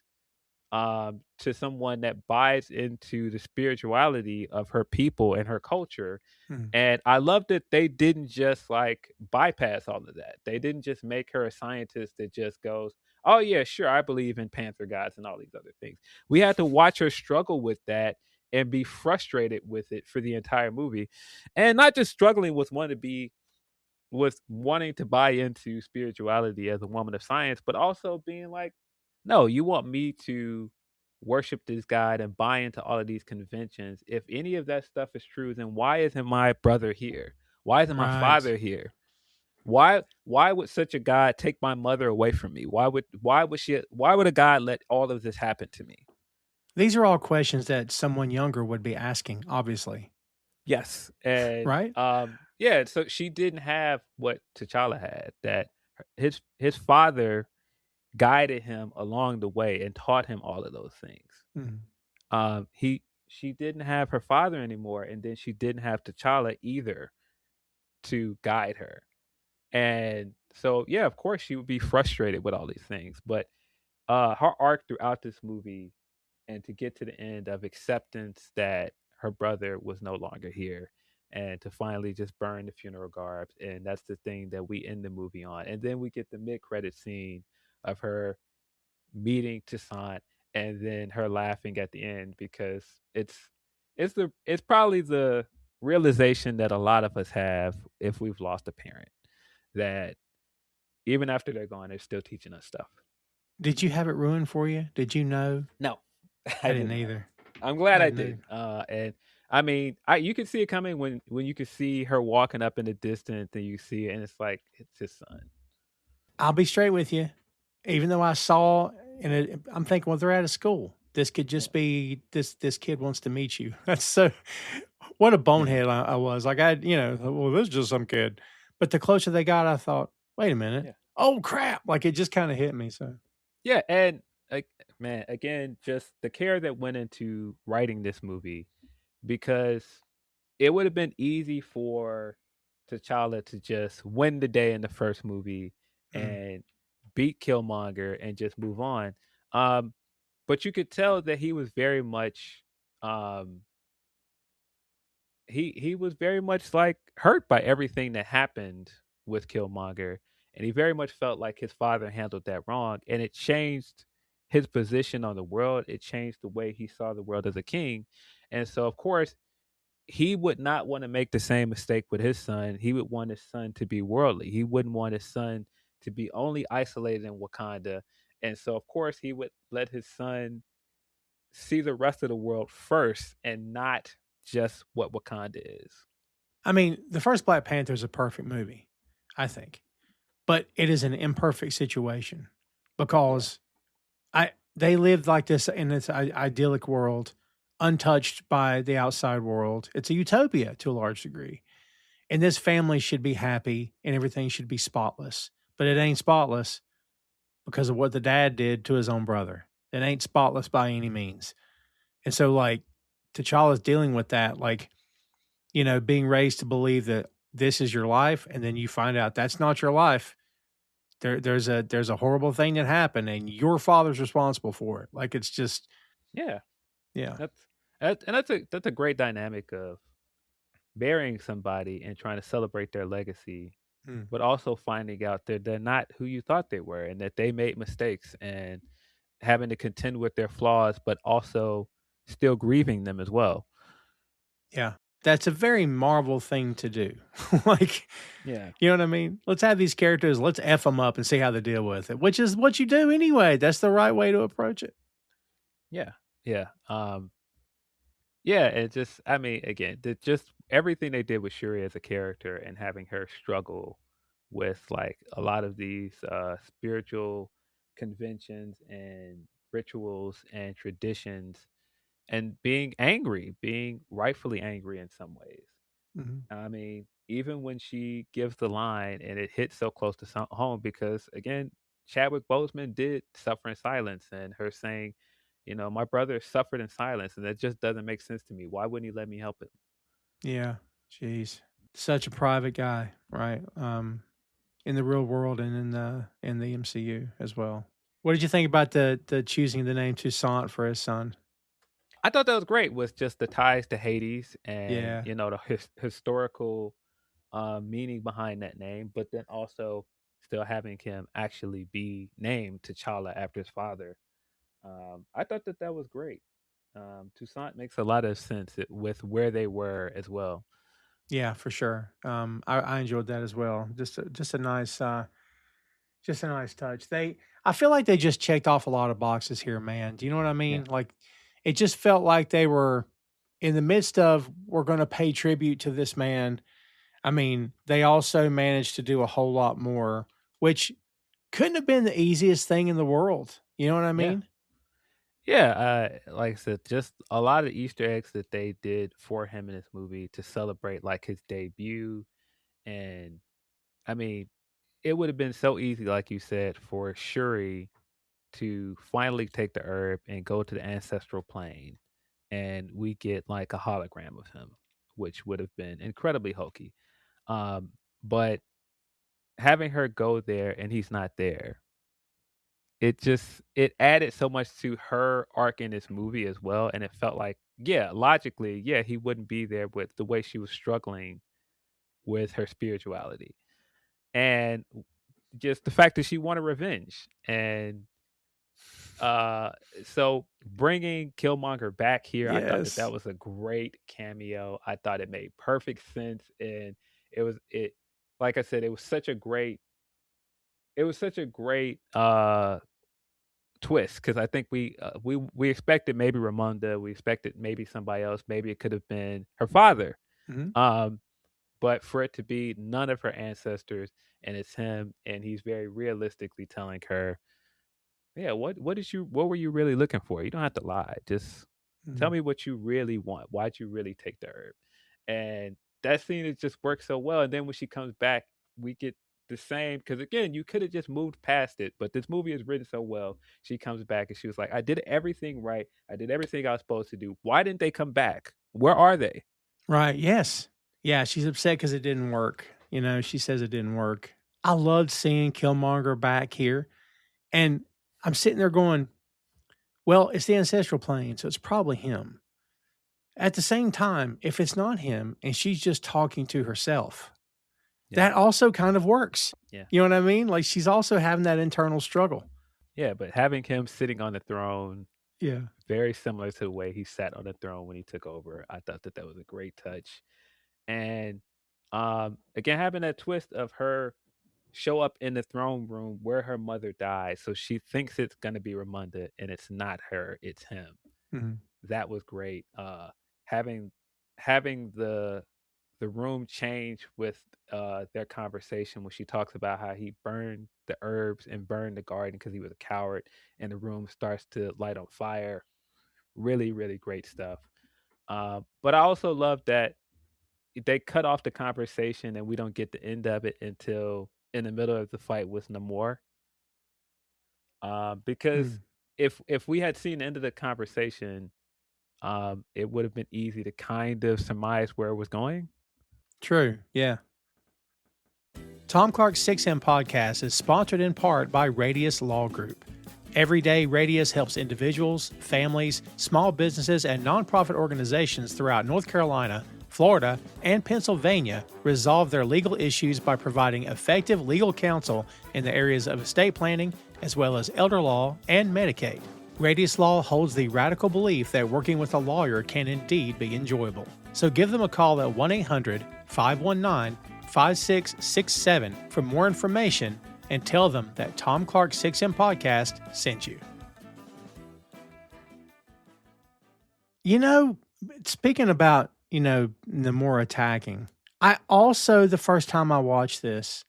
Speaker 4: to someone that buys into the spirituality of her people and her culture.
Speaker 3: Mm.
Speaker 4: And I love that they didn't just like bypass all of that. They didn't just make her a scientist that just goes, oh, yeah, sure, I believe in Panther gods and all these other things. We had to watch her struggle with that and be frustrated with it for the entire movie. And not just struggling with wanting to buy into spirituality as a woman of science, but also being like, no, you want me to worship this God and buy into all of these conventions. If any of that stuff is true, then why isn't my brother here? Why isn't my
Speaker 3: Right.
Speaker 4: father here? Why would such a God take my mother away from me? Why would a God let all of this happen to me?
Speaker 3: These are all questions that someone younger would be asking, obviously.
Speaker 4: Yes. And
Speaker 3: Right?
Speaker 4: yeah, so she didn't have what T'Challa had, that his father guided him along the way and taught him all of those things.
Speaker 3: Mm.
Speaker 4: She didn't have her father anymore, and then she didn't have T'Challa either to guide her. And so yeah, of course she would be frustrated with all these things. But her arc throughout this movie, and to get to the end of acceptance that her brother was no longer here, and to finally just burn the funeral garbs, and that's the thing that we end the movie on. And then we get the mid-credit scene of her meeting Toussaint, and then her laughing at the end, because it's probably the realization that a lot of us have if we've lost a parent, that even after they're gone, they're still teaching us stuff.
Speaker 3: Did you have it ruined for you? Did you know?
Speaker 4: No,
Speaker 3: I
Speaker 4: I did
Speaker 3: didn't
Speaker 4: not.
Speaker 3: either.
Speaker 4: I'm glad
Speaker 3: I
Speaker 4: I
Speaker 3: didn't
Speaker 4: did.
Speaker 3: either.
Speaker 4: And I mean, you can see it coming when you can see her walking up in the distance, and you see it, and it's like it's his son.
Speaker 3: I'll be straight with you. Even though I saw, and I'm thinking, well, they're out of school. This could
Speaker 4: Yeah.
Speaker 3: just be this kid wants to meet you. That's so. What a bonehead I was. Like well, this is just some kid. But the closer they got, I thought, wait a minute.
Speaker 4: Yeah.
Speaker 3: Oh crap! Like it just kind of hit me. So
Speaker 4: Yeah, and like, man, again, just the care that went into writing this movie, because it would have been easy for T'Challa to just win the day in the first movie
Speaker 3: mm.
Speaker 4: and beat Killmonger and just move on. Um, but you could tell that he was very much um he was very much like hurt by everything that happened with Killmonger, and he very much felt like his father handled that wrong, and it changed his position on the world. It changed the way he saw the world as a king, and so of course he would not want to make the same mistake with his son. He would want his son to be worldly. He wouldn't want his son to be only isolated in Wakanda, and so of course he would let his son see the rest of the world first and not just what Wakanda is.
Speaker 3: I mean, the first Black Panther is a perfect movie, I think, but it is an imperfect situation
Speaker 4: Yeah.
Speaker 3: because they lived like this in this idyllic world, untouched by the outside world. It's a utopia to a large degree. And this family should be happy and everything should be spotless. But it ain't spotless because of what the dad did to his own brother. It ain't spotless by any means. And so like T'Challa's dealing with that, like, being raised to believe that this is your life, and then you find out that's not your life. There's a horrible thing that happened and your father's responsible for it. Like it's just
Speaker 4: Yeah,
Speaker 3: yeah.
Speaker 4: that's and that's a great dynamic of burying somebody and trying to celebrate their legacy,
Speaker 3: Mm.
Speaker 4: but also finding out that they're not who you thought they were, and that they made mistakes, and having to contend with their flaws, but also still grieving them as well.
Speaker 3: Yeah. that's a very Marvel thing to do. Like,
Speaker 4: Yeah.
Speaker 3: you know what I mean? Let's have these characters, let's F them up and see how they deal with it, which is what you do anyway. That's the right way to approach it.
Speaker 4: Yeah. Yeah. Yeah, it just, I mean, again, just everything they did with Shuri as a character and having her struggle with like a lot of these spiritual conventions and rituals and traditions and being angry, being rightfully angry in some ways.
Speaker 3: Mhm.
Speaker 4: I mean, even when she gives the line and it hits so close to home because again, Chadwick Boseman did suffer in silence, and her saying, my brother suffered in silence, and that just doesn't make sense to me. Why wouldn't he let me help him?
Speaker 3: Yeah. Jeez. Such a private guy, right? In the real world and in the MCU as well. What did you think about the choosing the name Toussaint for his son?
Speaker 4: I thought that was great with just the ties to Hades and
Speaker 3: Yeah.
Speaker 4: the historical meaning behind that name, but then also still having him actually be named T'Challa after his father. I thought that was great. Toussaint makes a lot of sense with where they were as well.
Speaker 3: Yeah, for sure. I enjoyed that as well. Just a nice touch. I feel like they just checked off a lot of boxes here, man. Do you know what I
Speaker 4: Yeah,
Speaker 3: mean? Like, it just felt like they were in the midst of, we're going to pay tribute to this man. I mean, they also managed to do a whole lot more, which couldn't have been the easiest thing in the world. You know what I
Speaker 4: yeah,
Speaker 3: mean?
Speaker 4: yeah. Like I said, just a lot of Easter eggs that they did for him in this movie to celebrate like his debut, and I mean, it would have been so easy, like you said, for Shuri to finally take the herb and go to the ancestral plane, and we get like a hologram of him, which would have been incredibly hokey. Um, but having her go there and he's not there, it added so much to her arc in this movie as well, and it felt like, yeah, logically, yeah, he wouldn't be there with the way she was struggling with her spirituality, and just the fact that she wanted revenge. And Uh, so bringing Killmonger back here, I thought that
Speaker 3: Yes.
Speaker 4: was a great cameo. I thought it made perfect sense, and it like I said, it was such a great twist because I think we expected maybe Ramonda, we expected maybe somebody else, maybe it could have been her father,
Speaker 3: Mhm.
Speaker 4: um, but for it to be none of her ancestors and it's him, and he's very realistically telling her, yeah, what were you really looking for? You don't have to lie. Just tell
Speaker 3: Mhm.
Speaker 4: me what you really want. Why'd you really take the herb? And that scene, it just works so well. And then when she comes back, we get the same, because again, you could have just moved past it, but this movie is written so well. She comes back and she was like, I did everything right. I did everything I was supposed to do. Why didn't they come back? Where are they?
Speaker 3: Right. Yes. Yeah. She's upset because it didn't work. She says it didn't work. I loved seeing Killmonger back here. And I'm sitting there going, well, it's the ancestral plane, so it's probably him. At the same time, if it's not him and she's just talking to herself,
Speaker 4: Yeah.
Speaker 3: that also kind of works.
Speaker 4: Yeah.
Speaker 3: You know what I mean? Like, she's also having that internal struggle.
Speaker 4: Yeah. But having him sitting on the throne,
Speaker 3: Yeah.
Speaker 4: very similar to the way he sat on the throne when he took over, I thought that was a great touch. And again, having that twist of her show up in the throne room where her mother died, so she thinks it's gonna be Ramonda, and it's not her, it's him.
Speaker 3: Mhm.
Speaker 4: That was great. Having the room change with their conversation when she talks about how he burned the herbs and burned the garden because he was a coward, and the room starts to light on fire. Really, really great stuff. But I also love that they cut off the conversation and we don't get the end of it until in the middle of the fight with Namor. Because
Speaker 3: Mm.
Speaker 4: if we had seen the end of the conversation, it would have been easy to kind of surmise where it was going.
Speaker 3: True. Yeah. Tom Clark's 6M podcast is sponsored in part by Radius Law Group. Every day, Radius helps individuals, families, small businesses, and nonprofit organizations throughout North Carolina, Florida, and Pennsylvania resolve their legal issues by providing effective legal counsel in the areas of estate planning, as well as elder law and Medicaid. Radius Law holds the radical belief that working with a lawyer can indeed be enjoyable. So give them a call at 1-800-519-5667 for more information and tell them that Tom Clark's 6M podcast sent you. You know, speaking about, Namor attacking, I also, the first time I watched this,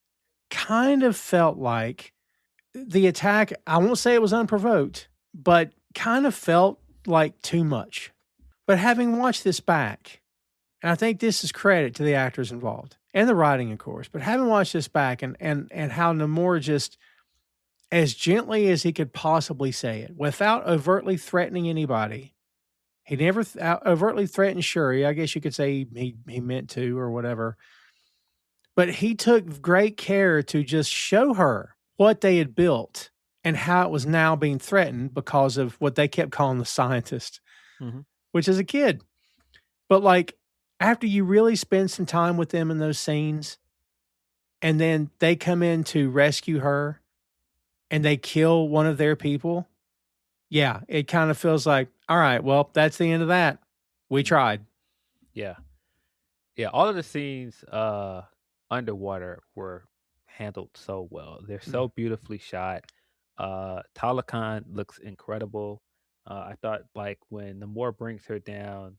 Speaker 3: kind of felt like the attack, I won't say it was unprovoked, but kind of felt like too much. But having watched this back, and I think this is credit to the actors involved and the writing, of course, but having watched this back and how Namor just, as gently as he could possibly say it, without overtly threatening anybody, he never overtly threatened Shuri. I guess you could say he meant to or whatever. But he took great care to just show her what they had built and how it was now being threatened because of what they kept calling the scientist, which is a kid. But like, after you really spend some time with them in those scenes, and then they come in to rescue her and they kill one of their people, yeah, it kind of feels like, all right, well, that's the end of that. We tried.
Speaker 4: Yeah. Yeah, all of the scenes underwater were handled so well. They're so beautifully shot. Talokan looks incredible. I thought like when Namor brings her down,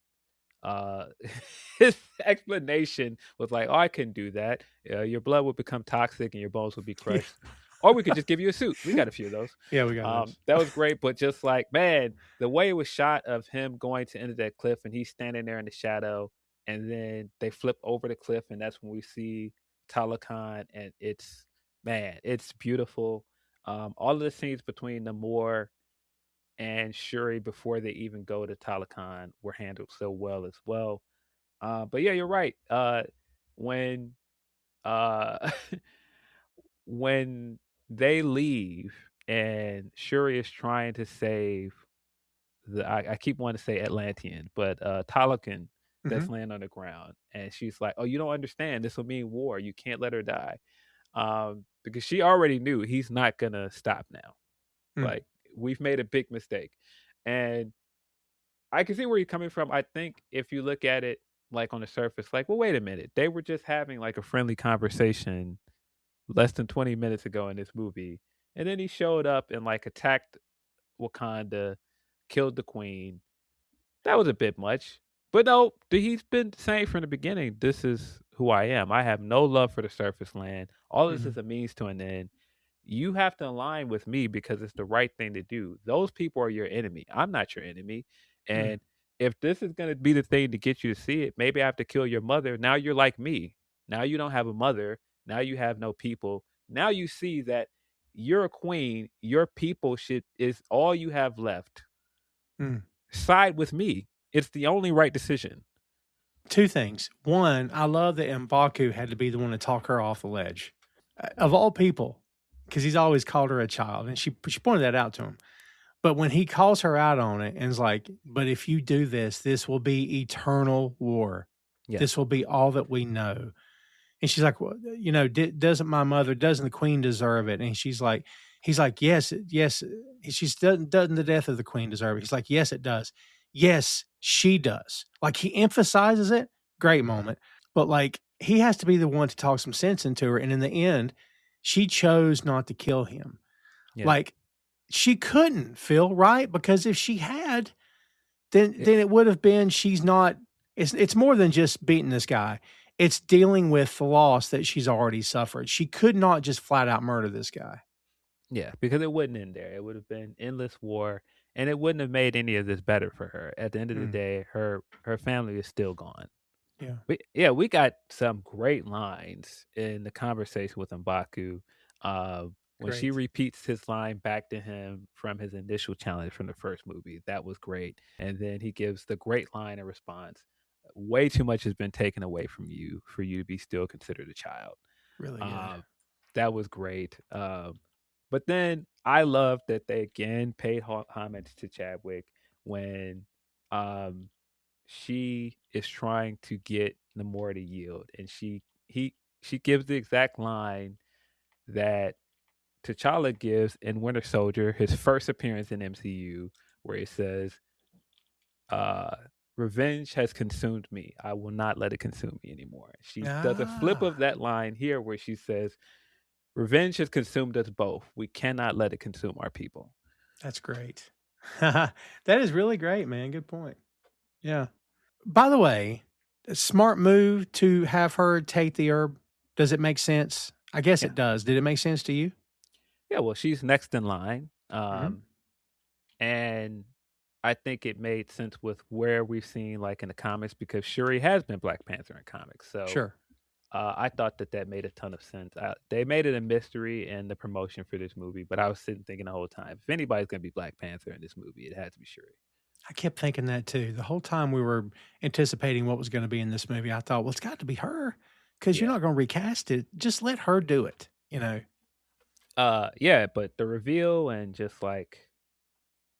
Speaker 4: his explanation was like, "Oh, I couldn't do that. Your blood would become toxic and your bones would be crushed. Or we could just give you a suit. We got a few of those."
Speaker 3: Yeah, we got those.
Speaker 4: That was great, but just like, man, the way it was shot of him going to end of that cliff and he's standing there in the shadow, and then they flip over the cliff, and that's when we see Talokan, and it's beautiful. All of the scenes between Namor and Shuri before they even go to Talokan were handled so well as well. But yeah, you're right. When uh, when they leave and Shuri is trying to save I keep wanting to say Atlantean, but Talokan that's laying on the ground, and she's like, "Oh, you don't understand. This will mean war. You can't let her die," because she already knew he's not gonna stop now. Like, we've made a big mistake, and I can see where you're coming from. I think if you look at it like on the surface, like, well, wait a minute, they were just having like a friendly conversation less than 20 minutes ago in this movie, and then he showed up and like attacked Wakanda, killed the queen. That was a bit much. But no, he's been saying from the beginning, this is who I am. I have no love for the surface land. All this is a means to an end. You have to align with me because it's the right thing to do. Those people are your enemy. I'm not your enemy. And if this is going to be the thing to get you to see it, maybe I have to kill your mother. Now you're like me. Now you don't have a mother. Now you have no people. Now you see that you're a queen. Your people is all you have left. Side with me. It's the only right decision.
Speaker 3: Two things. One, I love that M'Baku had to be the one to talk her off the ledge. Of all people, because he's always called her a child, and she pointed that out to him. But when he calls her out on it and is like, but if you do this, this will be eternal war. Yeah. This will be all that we know. And she's like, well, doesn't the queen deserve it? And he's like, yes. Doesn't the death of the queen deserve it? He's like, yes, it does. Yes, she does. Like, he emphasizes it. Great moment. But like, he has to be the one to talk some sense into her. And in the end, she chose not to kill him. Yeah. Like, she couldn't, Phil, right? Because if she had, then it would have been, she's not, it's more than just beating this guy. It's dealing with the loss that she's already suffered. She could not just flat out murder this guy.
Speaker 4: Yeah, because it wouldn't end there. It would have been endless war, and it wouldn't have made any of this better for her. At the end of the day, her family is still gone.
Speaker 3: Yeah.
Speaker 4: We got some great lines in the conversation with M'Baku. When she repeats his line back to him from his initial challenge from the first movie, that was great. And then he gives the great line in response. Way too much has been taken away from you for you to be still considered a child.
Speaker 3: Really good.
Speaker 4: That was great. But then I love that they again paid homage to Chadwick when she is trying to get Namor to yield, and she gives the exact line that T'Challa gives in Winter Soldier, his first appearance in MCU, where he says, uh, "Revenge has consumed me. I will not let it consume me anymore." She does a flip of
Speaker 3: Ah,
Speaker 4: that line here, where she says, "Revenge has consumed us both. We cannot let it consume our people."
Speaker 3: that's great. That is really great, man. Good point. Yeah. By the way, a smart move to have her take the herb. Does it make sense? I guess
Speaker 4: Yeah,
Speaker 3: it does. Did it make sense to you?
Speaker 4: yeah. Well, she's next in line,
Speaker 3: Mhm.
Speaker 4: and I think it made sense with where we've seen like in the comics because Shuri has been Black Panther in comics. So
Speaker 3: Sure.
Speaker 4: I thought that made a ton of sense. They made it a mystery in the promotion for this movie, but I was sitting thinking the whole time, if anybody's gonna be Black Panther in this movie, it had to be Shuri.
Speaker 3: I kept thinking that too. The whole time we were anticipating what was going to be in this movie, I thought, well, it's got to be her because you're
Speaker 4: Yeah.
Speaker 3: not going to recast it. Just let her do it, you know?
Speaker 4: Yeah, but the reveal and just like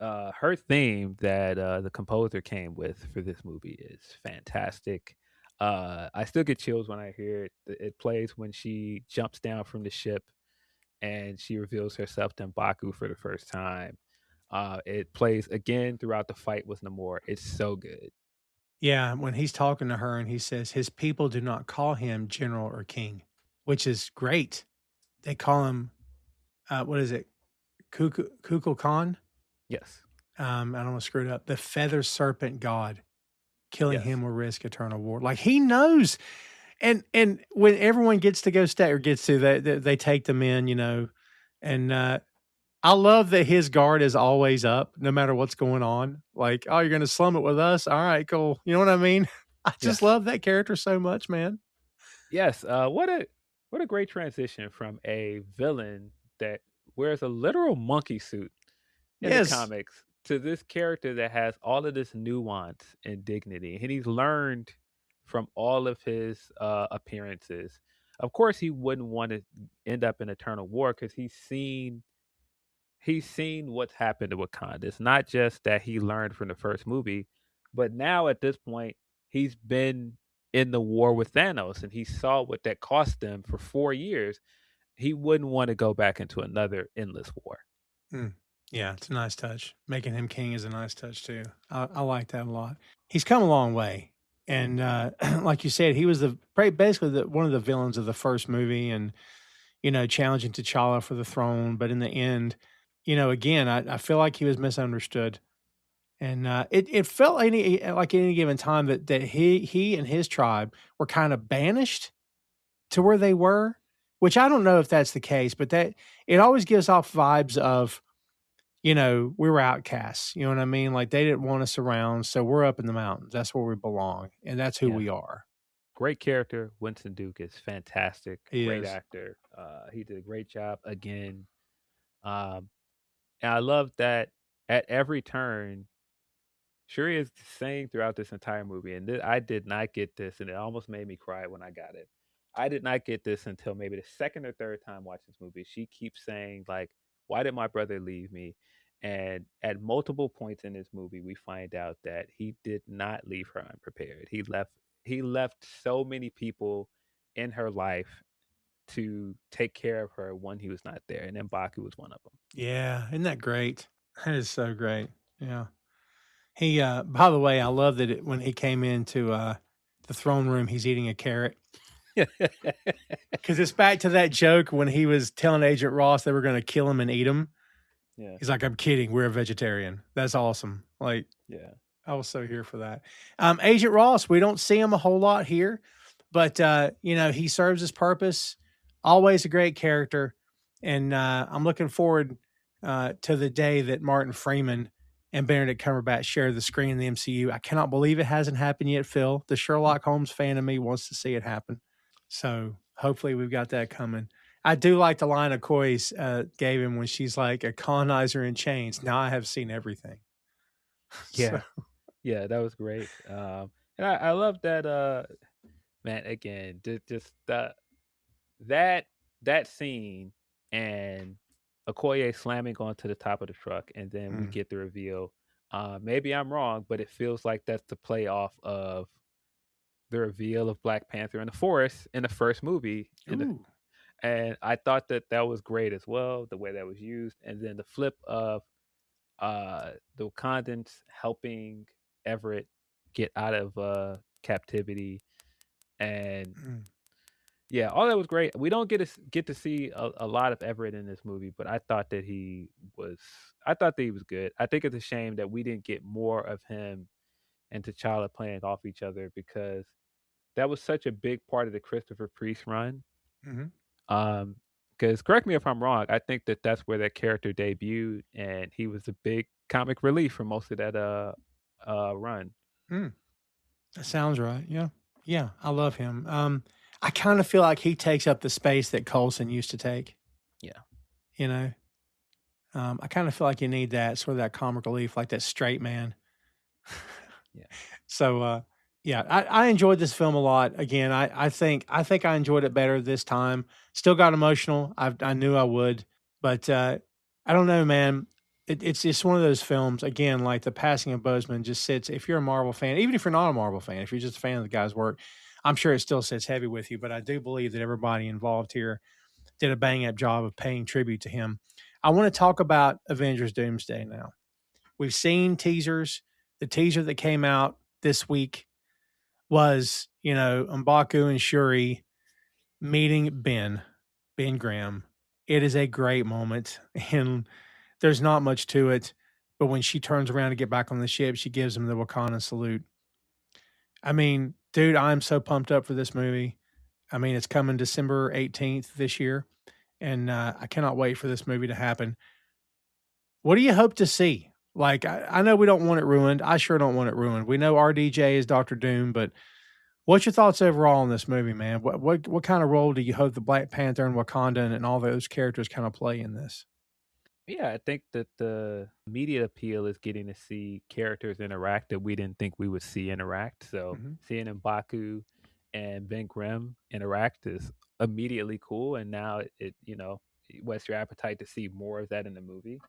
Speaker 4: her theme that the composer came with for this movie is fantastic. I still get chills when I hear it. It plays when she jumps down from the ship and she reveals herself to M'Baku for the first time. It plays again throughout the fight with Namor. It's so good.
Speaker 3: Yeah. When he's talking to her and he says, his people do not call him general or king, which is great. They call him, what is it? Kukul Khan?
Speaker 4: Yes.
Speaker 3: I don't want to screw it up. The feather serpent god. Killing
Speaker 4: Yes.
Speaker 3: him will risk eternal war. Like he knows. And when everyone gets to go stay or gets to they take them in, you know, and I love that his guard is always up no matter what's going on. Like, oh, you're gonna slum it with us. All right, cool. You know what I mean? I just
Speaker 4: Yes.
Speaker 3: love that character so much, man.
Speaker 4: Yes. What a great transition from a villain that wears a literal monkey suit in the
Speaker 3: Yes.
Speaker 4: comics to this character that has all of this nuance and dignity, and he's learned from all of his appearances. Of course, he wouldn't want to end up in eternal war because he's seen what's happened to Wakanda. It's not just that he learned from the first movie, but now at this point, he's been in the war with Thanos and he saw what that cost them for 4 years. He wouldn't want to go back into another endless war.
Speaker 3: Mm. Yeah, it's a nice touch. Making him king is a nice touch too. I like that a lot. He's come a long way, and like you said, he was basically one of the villains of the first movie, and you know, challenging T'Challa for the throne. But in the end, you know, again, I feel like he was misunderstood. And it felt like any given time that he and his tribe were kind of banished to where they were, which I don't know if that's the case, but that it always gives off vibes of, you know, we were outcasts. You know what I mean? Like they didn't want us around, so we're up in the mountains. That's where we belong, and that's who
Speaker 4: Yeah.
Speaker 3: we are.
Speaker 4: Great character. Winston Duke is fantastic.
Speaker 3: He
Speaker 4: Great
Speaker 3: is.
Speaker 4: actor. He did a great job again. Um, and I love that at every turn, Shuri is saying throughout this entire movie, and I did not get this, and it almost made me cry when I got it. I did not get this until maybe the second or third time watching this movie. She keeps saying like, "Why did my brother leave me?" And at multiple points in this movie, we find out that he did not leave her unprepared. He left so many people in her life to take care of her when he was not there, and then Baku was one of them.
Speaker 3: Yeah, isn't that great? That is so great. Yeah. He, by the way, I love that when he came into the throne room, he's eating a carrot because it's back to that joke when he was telling Agent Ross they were going to kill him and eat him.
Speaker 4: Yeah,
Speaker 3: He's like, "I'm kidding. We're a vegetarian." That's awesome. Like,
Speaker 4: yeah,
Speaker 3: I was so here for that. Agent Ross, we don't see him a whole lot here, but you know, he serves his purpose. Always a great character, and I'm looking forward to the day that Martin Freeman and Benedict Cumberbatch share the screen in the MCU. I cannot believe it hasn't happened yet, Phil. The Sherlock Holmes fan in me wants to see it happen. So hopefully we've got that coming. I do like the line Okoye's gave him when she's like a colonizer in chains. Now I have seen everything. So
Speaker 4: yeah. Yeah, that was great. And I love that. Man, again, just that that scene and Okoye slamming onto the top of the truck, and then we
Speaker 3: mm,
Speaker 4: get the reveal. Maybe I'm wrong, but it feels like that's the play off of the reveal of Black Panther in the forest in the first movie.
Speaker 3: ooh,
Speaker 4: And I thought that that was great as well, the way that was used. And then the flip of the Wakandans helping Everett get out of captivity, and
Speaker 3: Mm.
Speaker 4: yeah, all that was great. We don't get to see a lot of Everett in this movie, but was I thought that he was good. I think it's a shame that we didn't get more of him and T'Challa playing off each other, because that was such a big part of the Christopher Priest run.
Speaker 3: Hmm.
Speaker 4: Um, because correct me if I'm wrong, I think that that's where that character debuted, and he was a big comic relief for most of that run.
Speaker 3: Mm. That sounds right. Yeah. Yeah. I love him. I kind of feel like he takes up the space that Coulson used to take,
Speaker 4: Yeah,
Speaker 3: you know? I kind of feel like you need that sort of that comic relief, like that straight man.
Speaker 4: yeah,
Speaker 3: So, yeah, I enjoyed this film a lot. Again, I think I enjoyed it better this time. Still got emotional. I knew I would, but I don't know, man. It's just one of those films. Again, like the passing of Boseman just sits. If you're a Marvel fan, even if you're not a Marvel fan, if you're just a fan of the guy's work, I'm sure it still sits heavy with you. But I do believe that everybody involved here did a bang up job of paying tribute to him. I want to talk about Avengers Doomsday now. We've seen teasers. The teaser that came out this week was, M'Baku and Shuri meeting Ben Graham. It is a great moment, and there's not much to it. But when she turns around to get back on the ship, she gives him the Wakanda salute. I mean, dude, I'm so pumped up for this movie. I mean, it's coming December 18th this year, and I cannot wait for this movie to happen. What do you hope to see? Like, I know we don't want it ruined. I sure don't want it ruined. We know RDJ is Doctor Doom, but what's your thoughts overall on this movie, man? What kind of role do you hope the Black Panther and Wakanda and all those characters kind of play in this?
Speaker 4: yeah. I think that the media appeal is getting to see characters interact that we didn't think we would see interact. So
Speaker 3: Mhm.
Speaker 4: seeing M'Baku and Ben Grimm interact is immediately cool, and now it whets your appetite to see more of that in the movie.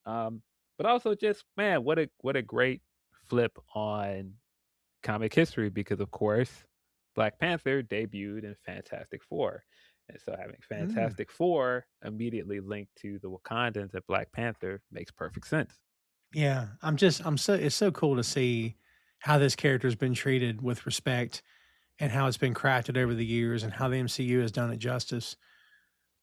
Speaker 4: Um, but also just, man, what a great flip on comic history, because of course Black Panther debuted in Fantastic Four. And so having
Speaker 3: Mm.
Speaker 4: Fantastic Four immediately linked to the Wakandans at Black Panther makes perfect sense.
Speaker 3: Yeah, it's so cool to see how this character's been treated with respect and how it's been crafted over the years and how the MCU has done it justice.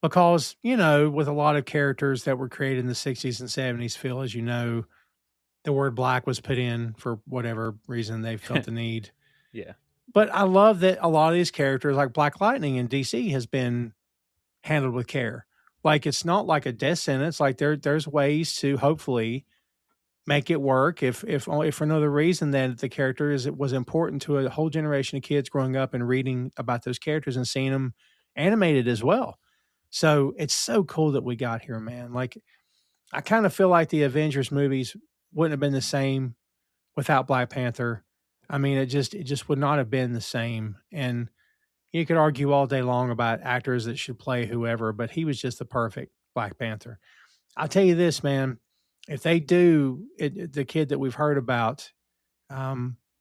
Speaker 3: Because, with a lot of characters that were created in the 60s and 70s, Phil, as you know, the word black was put in for whatever reason they felt the need.
Speaker 4: Yeah.
Speaker 3: But I love that a lot of these characters, like Black Lightning in DC, has been handled with care. Like it's not like a death sentence. Like there's ways to hopefully make it work. If only for no other reason than the character is it was important to a whole generation of kids growing up and reading about those characters and seeing them animated as well. So it's so cool that we got here, man. Like I kind of feel like the Avengers movies wouldn't have been the same without Black Panther. I mean, it just would not have been the same. And you could argue all day long about actors that should play whoever, but he was just the perfect Black Panther. I'll tell you this, man. If they do, the kid that we've heard about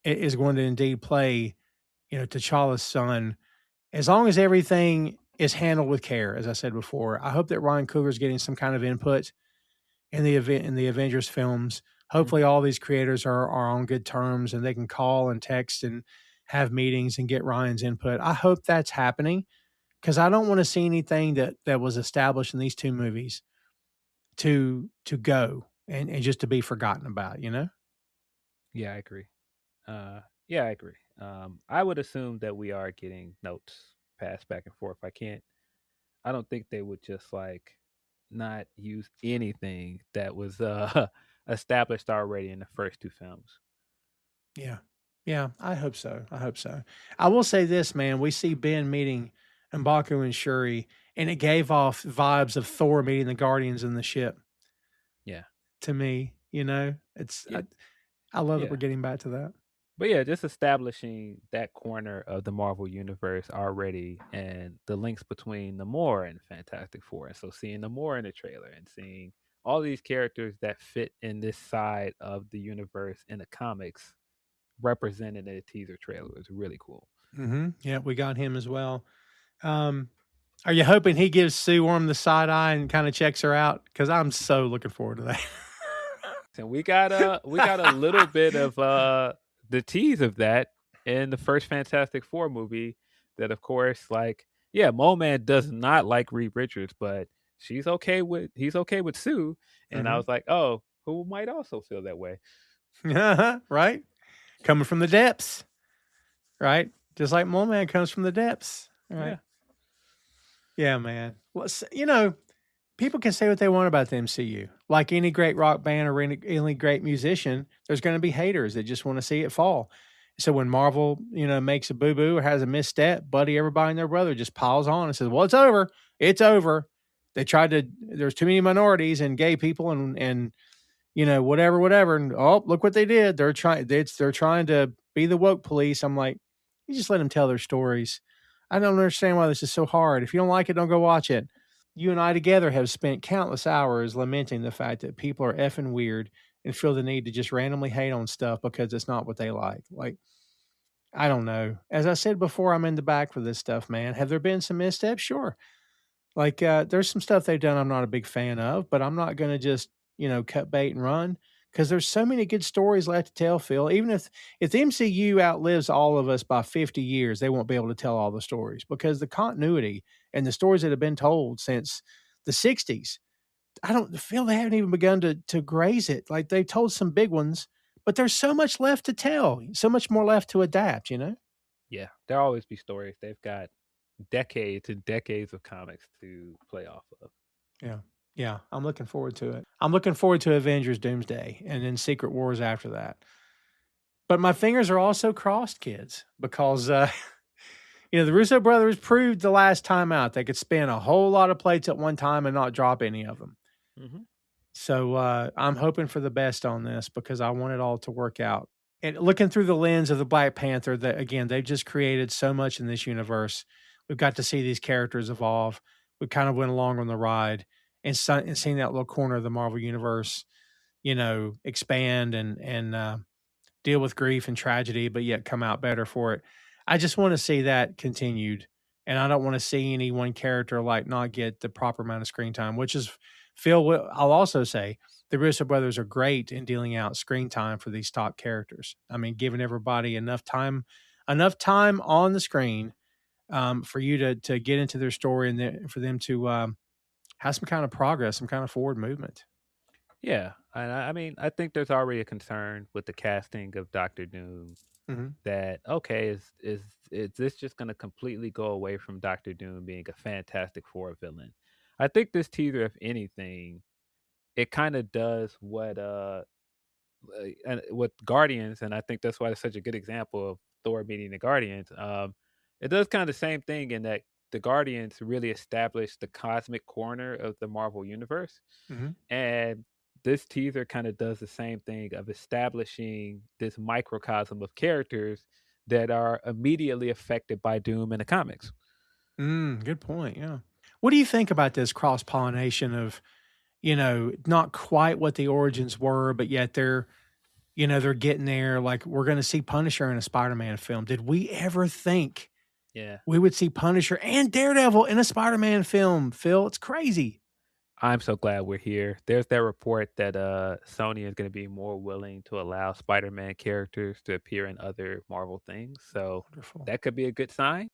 Speaker 3: is going to indeed play, T'Challa's son. As long as everything is handled with care, as I said before, I hope that Ryan Coogler's getting some kind of input in the event in the Avengers films. Hopefully,
Speaker 4: Mhm.
Speaker 3: all these creators are on good terms and they can call and text and have meetings and get Ryan's input. I hope that's happening because I don't want to see anything that was established in these two movies to go and just to be forgotten about.
Speaker 4: Yeah, I agree. Yeah, I agree. I would assume that we are getting notes passed back and forth. I don't think they would just like not use anything that was established already in the first two films.
Speaker 3: Yeah, yeah. I hope so. I hope so. I will say this, man. We see Ben meeting M'Baku and Shuri, and it gave off vibes of Thor meeting the Guardians in the ship
Speaker 4: Yeah.
Speaker 3: to me. It's
Speaker 4: Yeah.
Speaker 3: I love that
Speaker 4: Yeah.
Speaker 3: we're getting back to that.
Speaker 4: But yeah, just establishing that corner of the Marvel universe already, and the links between Namor and Fantastic Four. And so seeing Namor in the trailer and seeing all these characters that fit in this side of the universe in the comics represented in a teaser trailer is really cool.
Speaker 3: Yeah, we got him as well. Um, Are you hoping he gives Sue Orm the side eye and kind of checks her out? Because I'm so looking forward to that.
Speaker 4: And we got a little bit of the tease of that in the first Fantastic Four movie. That of course, like, yeah, Mole Man does not like Reed Richards, but he's okay with Sue. And I was like, oh, who might also feel that way?
Speaker 3: Right? Coming from the depths, right? Just like Mole Man comes from the depths, right? Yeah, man. Well, people can say what they want about the MCU. Like any great rock band or any great musician, there's going to be haters that just want to see it fall. So when Marvel, makes a boo boo or has a misstep, buddy, everybody and their brother just piles on and says, "Well, it's over. It's over." They tried to. There's too many minorities and gay people and whatever. And oh, look what they did. They're trying. They're trying to be the woke police. I'm like, you just let them tell their stories. I don't understand why this is so hard. If you don't like it, don't go watch it. You and I together have spent countless hours lamenting the fact that people are effing weird and feel the need to just randomly hate on stuff because it's not what they like. Like, I don't know. As I said before, I'm in the back for this stuff, man. Have there been some missteps? Sure. Like, there's some stuff they've done I'm not a big fan of, but I'm not going to just, cut bait and run because there's so many good stories left to tell, Phil. Even if the MCU outlives all of us by 50 years, they won't be able to tell all the stories because the continuity and the stories that have been told since the 60s, I don't feel they haven't even begun to graze it. Like they've told some big ones, but there's so much left to tell, so much more left to adapt,
Speaker 4: Yeah, there'll always be stories. They've got decades and decades of comics to play off of.
Speaker 3: Yeah. Yeah, I'm looking forward to it. I'm looking forward to Avengers Doomsday and then Secret Wars after that. But my fingers are also crossed, kids, because the Russo brothers proved the last time out they could spin a whole lot of plates at one time and not drop any of them.
Speaker 4: Mm-hmm.
Speaker 3: So I'm hoping for the best on this because I want it all to work out. And looking through the lens of the Black Panther, that again, they've just created so much in this universe. We've got to see these characters evolve. We kind of went along on the ride and seen that little corner of the Marvel universe, expand and deal with grief and tragedy, but yet come out better for it. I just want to see that continued, and I don't want to see any one character like not get the proper amount of screen time. Which is, Phil, I'll also say the Russo brothers are great in dealing out screen time for these top characters. I mean, giving everybody enough time on the screen for you to get into their story and for them to have some kind of progress, some kind of forward movement.
Speaker 4: Yeah, and I mean, I think there's already a concern with the casting of Doctor Doom. That okay, is this just going to completely go away from Doctor Doom being a Fantastic Four villain? I think this teaser, if anything, it kind of does what and with Guardians, and I think that's why it's such a good example of Thor meeting the Guardians. It does kind of the same thing in that the Guardians really established the cosmic corner of the Marvel universe, and this teaser kind of does the same thing of establishing this microcosm of characters that are immediately affected by Doom in the comics.
Speaker 3: Good point. Yeah. What do you think about this cross pollination of, not quite what the origins were, but yet they're getting there? Like we're going to see Punisher in a Spider-Man film. Did we ever think we would see Punisher and Daredevil in a Spider-Man film? Phil, it's crazy.
Speaker 4: I'm so glad we're here. There's that report that Sony is going to be more willing to allow Spider-Man characters to appear in other Marvel things. So
Speaker 3: Wonderful.
Speaker 4: That could be a good sign.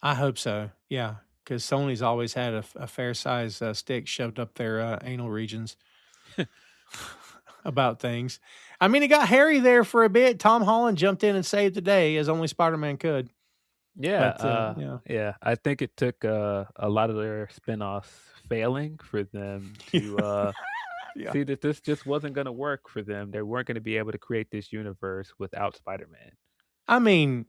Speaker 3: I hope so. Yeah, because Sony's always had a fair size stick shoved up their anal regions about things. I mean, it got hairy there for a bit. Tom Holland jumped in and saved the day as only Spider-Man could.
Speaker 4: Yeah,
Speaker 3: But,
Speaker 4: yeah. I think it took a lot of their spinoffs failing for them to see that this just wasn't going to work for them. They weren't going to be able to create this universe without Spider-Man.
Speaker 3: I mean,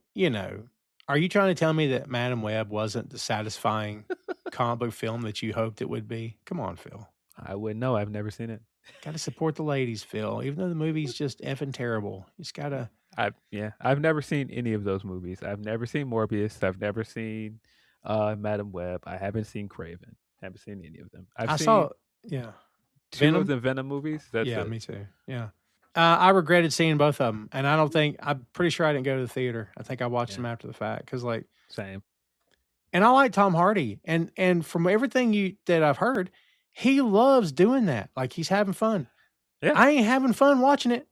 Speaker 3: are you trying to tell me that Madam Web wasn't the satisfying comic book film that you hoped it would be? Come on, Phil.
Speaker 4: I wouldn't know. I've never seen it.
Speaker 3: Got to support the ladies, Phil. Even though the movie's just effing terrible, you just gotta.
Speaker 4: I've never seen any of those movies. I've never seen Morbius. I've never seen Madam Web. I haven't seen Craven. Haven't seen any of them.
Speaker 3: I saw
Speaker 4: two of the Venom movies. That's it.
Speaker 3: Me too. Yeah. I regretted seeing both of them, and I'm pretty sure I didn't go to the theater. I think I watched them after the fact because,
Speaker 4: same.
Speaker 3: And I like Tom Hardy, and from everything that I've heard, he loves doing that. Like he's having fun.
Speaker 4: Yeah.
Speaker 3: I ain't having fun watching it.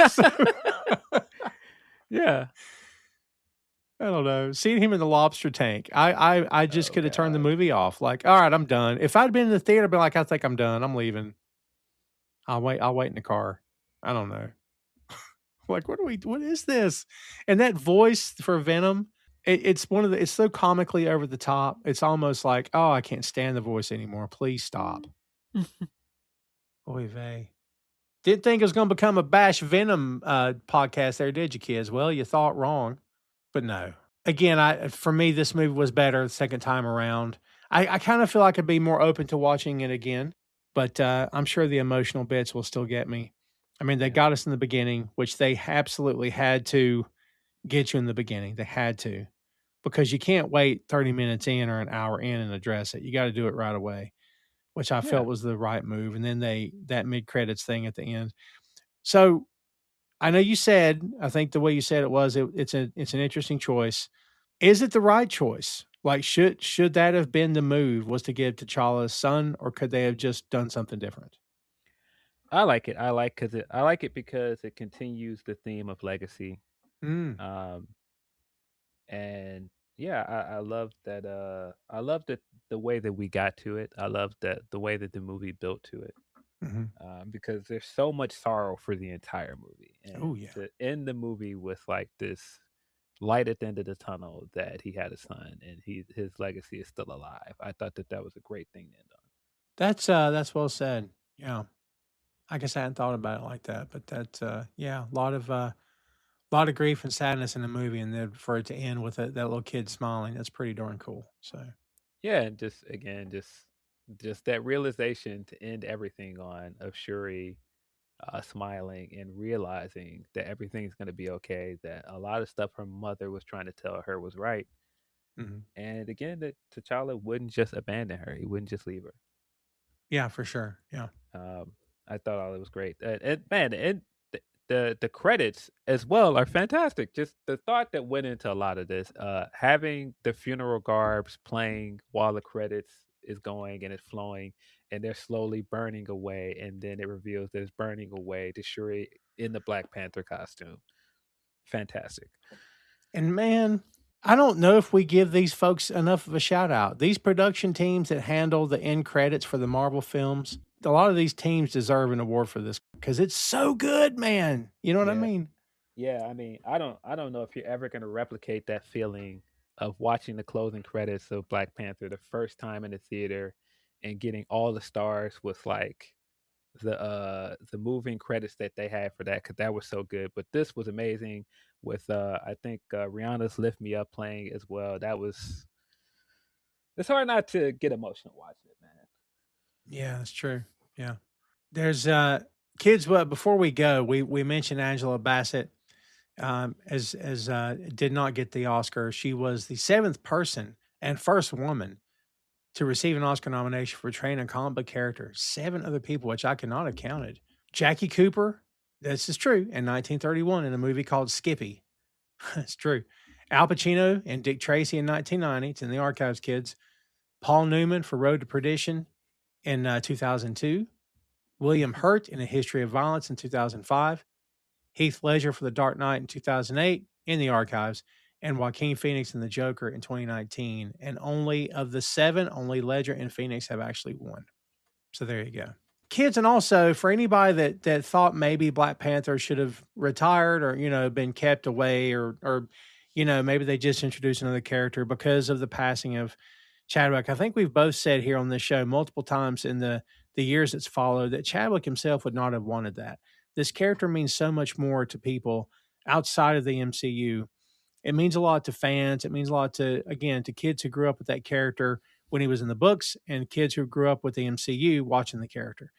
Speaker 3: So,
Speaker 4: Yeah.
Speaker 3: I don't know. Seeing him in the lobster tank, I just
Speaker 4: Oh
Speaker 3: could have turned the
Speaker 4: God.
Speaker 3: movie off. Like, all right, I'm done. If I'd been in the theater, I'd be like, I think I'm done. I'm leaving. I'll wait in the car. I don't know. Like, what is this? And that voice for Venom, it's one of the it's so comically over the top. It's almost like, oh, I can't stand the voice anymore. Please stop. Oy vey. Didn't think it was gonna become a Bash Venom podcast there, did you, kids? Well, you thought wrong. But no. Again, I for me, this movie was better the second time around. I kind of feel like I'd be more open to watching it again, but I'm sure the emotional bits will still get me. I mean, they
Speaker 4: Yeah.
Speaker 3: got us in the beginning, which they absolutely had to get you in the beginning. They had to, because you can't wait 30 minutes in or an hour in and address it. You got to do it right away, which I
Speaker 4: Yeah.
Speaker 3: felt was the right move. And then that mid credits thing at the end. So I know you said, I think the way you said it was, it's an interesting choice. Is it the right choice? Like, should that have been the move, was to give T'Challa's son, or could they have just done something different?
Speaker 4: I like it. I like it because it continues the theme of legacy.
Speaker 3: Mm,
Speaker 4: Um, and yeah, I love that. I love the way that we got to it. I love that the way that the movie built to it.
Speaker 3: mhm.
Speaker 4: Because there's so much sorrow for the entire movie,
Speaker 3: Oh
Speaker 4: and
Speaker 3: yeah.
Speaker 4: to end the movie with like this light at the end of the tunnel that he had a son and his legacy is still alive. I thought that that was a great thing to end on.
Speaker 3: That's well said. Yeah. I guess I hadn't thought about it like that, but that's yeah, a lot of grief and sadness in the movie, and then for it to end with that little kid smiling, that's pretty darn cool. So
Speaker 4: Yeah, and just again, just that realization to end everything on of Shuri smiling and realizing that everything's going to be okay. That a lot of stuff her mother was trying to tell her was right,
Speaker 3: mhm.
Speaker 4: and again that T'Challa wouldn't just abandon her. He wouldn't just leave her.
Speaker 3: Yeah, for sure. Yeah.
Speaker 4: Um, I thought all it was great, and man, and the credits as well are fantastic. Just the thought that went into a lot of this, having the funeral garbs playing while the credits is going and it's flowing, and they're slowly burning away, and then it reveals that it's burning away to Shuri in the Black Panther costume. Fantastic.
Speaker 3: And man, I don't know if we give these folks enough of a shout out. These production teams that handle the end credits for the Marvel films, a lot of these teams deserve an award for this because it's so good, man. You know what I
Speaker 4: Yeah.
Speaker 3: mean?
Speaker 4: Yeah, I mean, I don't know if you're ever going to replicate that feeling of watching the closing credits of Black Panther the first time in the theater and getting all the stars with like the moving credits that they had for that, cuz that was so good. But this was amazing with I think Rihanna's Lift Me Up playing as well. That was, it's hard not to get emotional watching it, man.
Speaker 3: Yeah, that's true. Yeah. There's kids, well, before we go, we mentioned Angela Bassett as did not get the Oscar. She was the seventh person and first woman to receive an Oscar nomination for portraying a comic book character. Seven other people, which I cannot have counted. Jackie Cooper, this is true, in 1931 in a movie called Skippy. It's true. Al Pacino and Dick Tracy in 1990. It's in the archives, kids. Paul Newman for Road to Perdition in 2002. William Hurt in A History of Violence in 2005. Heath Ledger for The Dark Knight in 2008 in the archives, and Joaquin Phoenix in The Joker in 2019. And only of the seven, only Ledger and Phoenix have actually won. So there you go. Kids, and also for anybody that thought maybe Black Panther should have retired or, been kept away or maybe they just introduced another character because of the passing of Chadwick. I think we've both said here on this show multiple times in the years that's followed that Chadwick himself would not have wanted that. This character means so much more to people outside of the MCU. It means a lot to fans. It means a lot to, again, to kids who grew up with that character when he was in the books and kids who grew up with the MCU watching the character.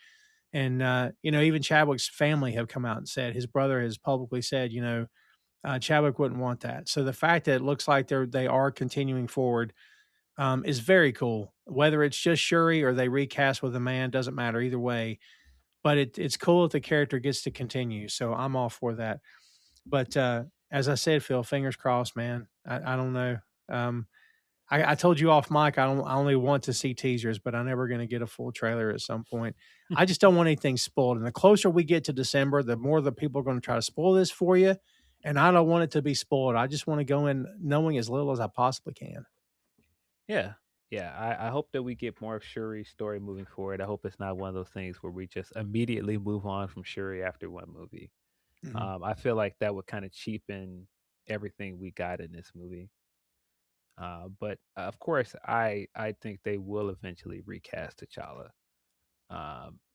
Speaker 3: And, even Chadwick's family have come out and said, his brother has publicly said, Chadwick wouldn't want that. So the fact that it looks like they are continuing forward is very cool. Whether it's just Shuri or they recast with a man, doesn't matter either way. But it's cool that the character gets to continue. So I'm all for that. But as I said, Phil, fingers crossed, man. I don't know. I told you off mic, I only want to see teasers, but I'm never going to get a full trailer at some point. I just don't want anything spoiled. And the closer we get to December, the more the people are going to try to spoil this for you. And I don't want it to be spoiled. I just want to go in knowing as little as I possibly can.
Speaker 4: Yeah. Yeah. I hope that we get more of Shuri's story moving forward. I hope it's not one of those things where we just immediately move on from Shuri after one movie. I feel like that would kind of cheapen everything we got in this movie. But of course, I think they will eventually recast T'Challa.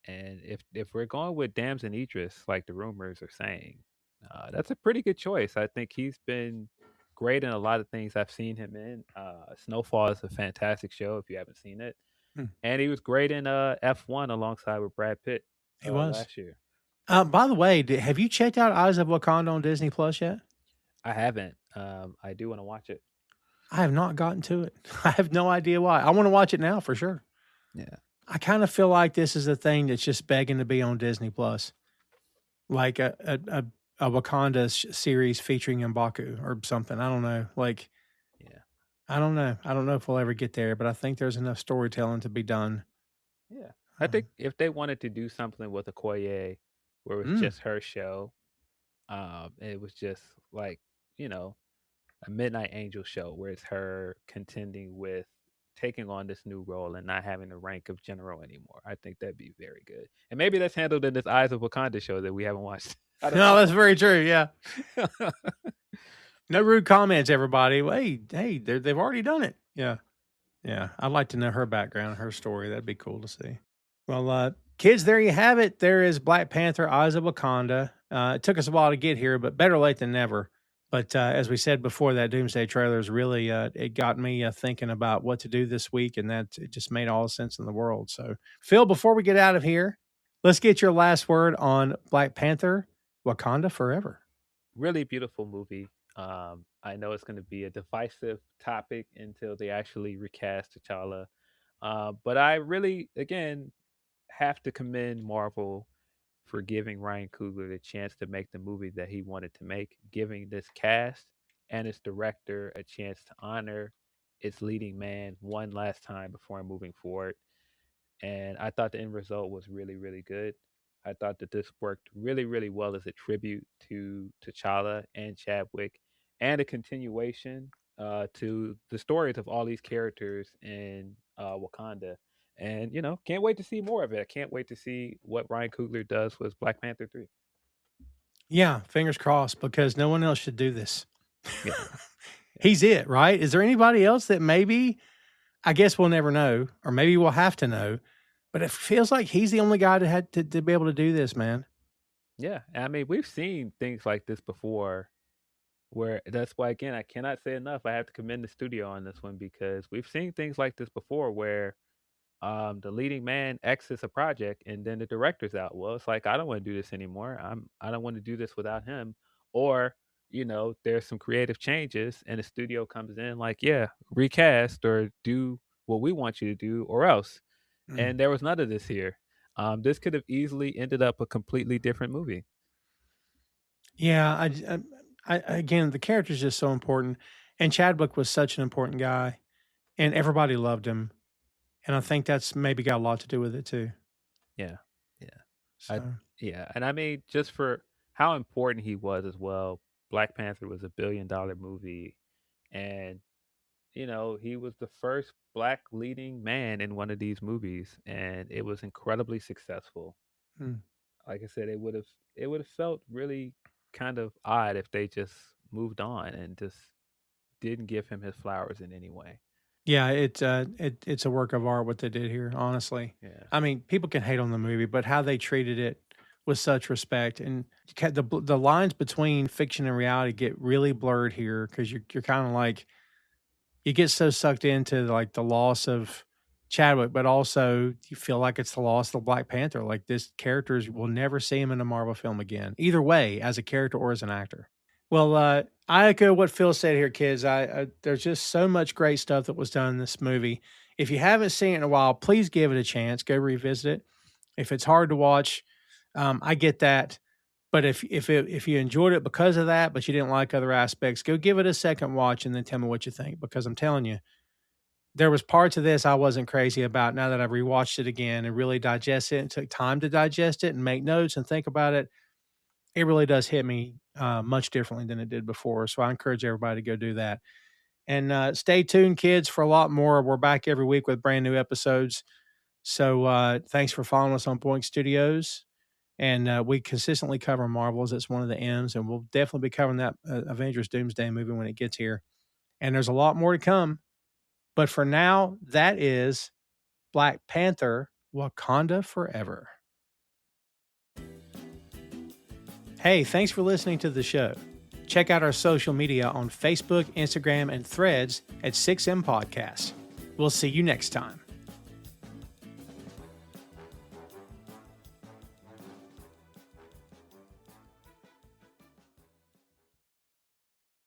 Speaker 4: And if we're going with Damson Idris, like the rumors are saying, that's a pretty good choice. I think he's been great in a lot of things I've seen him in. Snowfall is a fantastic show if you haven't seen it,
Speaker 3: Hmm.
Speaker 4: and he was great in F1 alongside with Brad Pitt.
Speaker 3: He was
Speaker 4: last year.
Speaker 3: By the way, have you checked out Eyes of Wakanda on Disney Plus yet?
Speaker 4: I haven't. I do want to watch it.
Speaker 3: I have not gotten to it. I have no idea why. I want to watch it now for sure.
Speaker 4: Yeah.
Speaker 3: I kind of feel like this is a thing that's just begging to be on Disney Plus, like a Wakanda series featuring M'Baku or something. I don't know. Like,
Speaker 4: Yeah.
Speaker 3: I don't know. I don't know if we'll ever get there, but I think there's enough storytelling to be done.
Speaker 4: Yeah. I think if they wanted to do something with Okoye, where it was just her show, it was just like, a Midnight Angel show where it's her contending with taking on this new role and not having the rank of general anymore. I think that'd be very good. And maybe that's handled in this Eyes of Wakanda show that we haven't watched.
Speaker 3: No, that's very true. Yeah. No rude comments, everybody. Hey, they've already done it. Yeah. Yeah. I'd like to know her background, her story. That'd be cool to see. Well, kids, there you have it. There is Black Panther, Eyes of Wakanda. It took us a while to get here, but better late than never. But as we said before, that Doomsday trailer is really, it got me thinking about what to do this week, and it just made all the sense in the world. So, Phil, before we get out of here, let's get your last word on Black Panther, Wakanda Forever.
Speaker 4: Really beautiful movie. I know it's going to be a divisive topic until they actually recast T'Challa. But I really, again, have to commend Marvel for giving Ryan Coogler the chance to make the movie that he wanted to make, giving this cast and its director a chance to honor its leading man one last time before moving forward. And I thought the end result was really, really good. I thought that this worked really, really well as a tribute to T'Challa and Chadwick, and a continuation to the stories of all these characters in Wakanda. And, can't wait to see more of it. I can't wait to see what Ryan Coogler does with Black Panther 3.
Speaker 3: Yeah, fingers crossed, because no one else should do this.
Speaker 4: Yeah.
Speaker 3: He's it, right? Is there anybody else that maybe, I guess we'll never know, or maybe we'll have to know, but it feels like he's the only guy that had to be able to do this, man.
Speaker 4: Yeah. I mean, we've seen things like this before, where that's why, again, I cannot say enough. I have to commend the studio on this one, because we've seen things like this before where the leading man exits a project and then the director's out. Well, it's like, I don't want to do this anymore. I don't want to do this without him. Or, there's some creative changes and the studio comes in like, yeah, recast or do what we want you to do or else. And there was none of this here. This could have easily ended up a completely different movie.
Speaker 3: Yeah, I again, the character's just so important, and Chadwick was such an important guy, and everybody loved him, and I think that's maybe got a lot to do with it too.
Speaker 4: Yeah.
Speaker 3: So,
Speaker 4: And I mean, just for how important he was as well. Black Panther was $1 billion movie, and he was the first Black leading man in one of these movies, and it was incredibly successful. Like I said, it would have felt really kind of odd if they just moved on and just didn't give him his flowers in any way.
Speaker 3: yeah, it's a work of art what they did here, honestly.
Speaker 4: Yeah.
Speaker 3: I mean, people can hate on the movie, but how they treated it with such respect, and the lines between fiction and reality get really blurred here, because you're kind of like, you get so sucked into like the loss of Chadwick, but also you feel like it's the loss of the Black Panther. Like, this characters will never see him in a Marvel film again, either way, as a character or as an actor. Well, I echo what Phil said here, kids. There's just so much great stuff that was done in this movie. If you haven't seen it in a while, please give it a chance. Go revisit it. If it's hard to watch, I get that. But if you enjoyed it because of that, but you didn't like other aspects, go give it a second watch and then tell me what you think. Because I'm telling you, there was parts of this I wasn't crazy about. Now that I've rewatched it again and really digest it and took time to digest it and make notes and think about it, it really does hit me much differently than it did before. So I encourage everybody to go do that. And stay tuned, kids, for a lot more. We're back every week with brand new episodes. So thanks for following us on Boink Studios. And we consistently cover Marvels. It's one of the M's, and we'll definitely be covering that Avengers Doomsday movie when it gets here. And there's a lot more to come. But for now, that is Black Panther, Wakanda Forever. Hey, thanks for listening to the show. Check out our social media on Facebook, Instagram, and Threads at 6M Podcasts. We'll see you next time.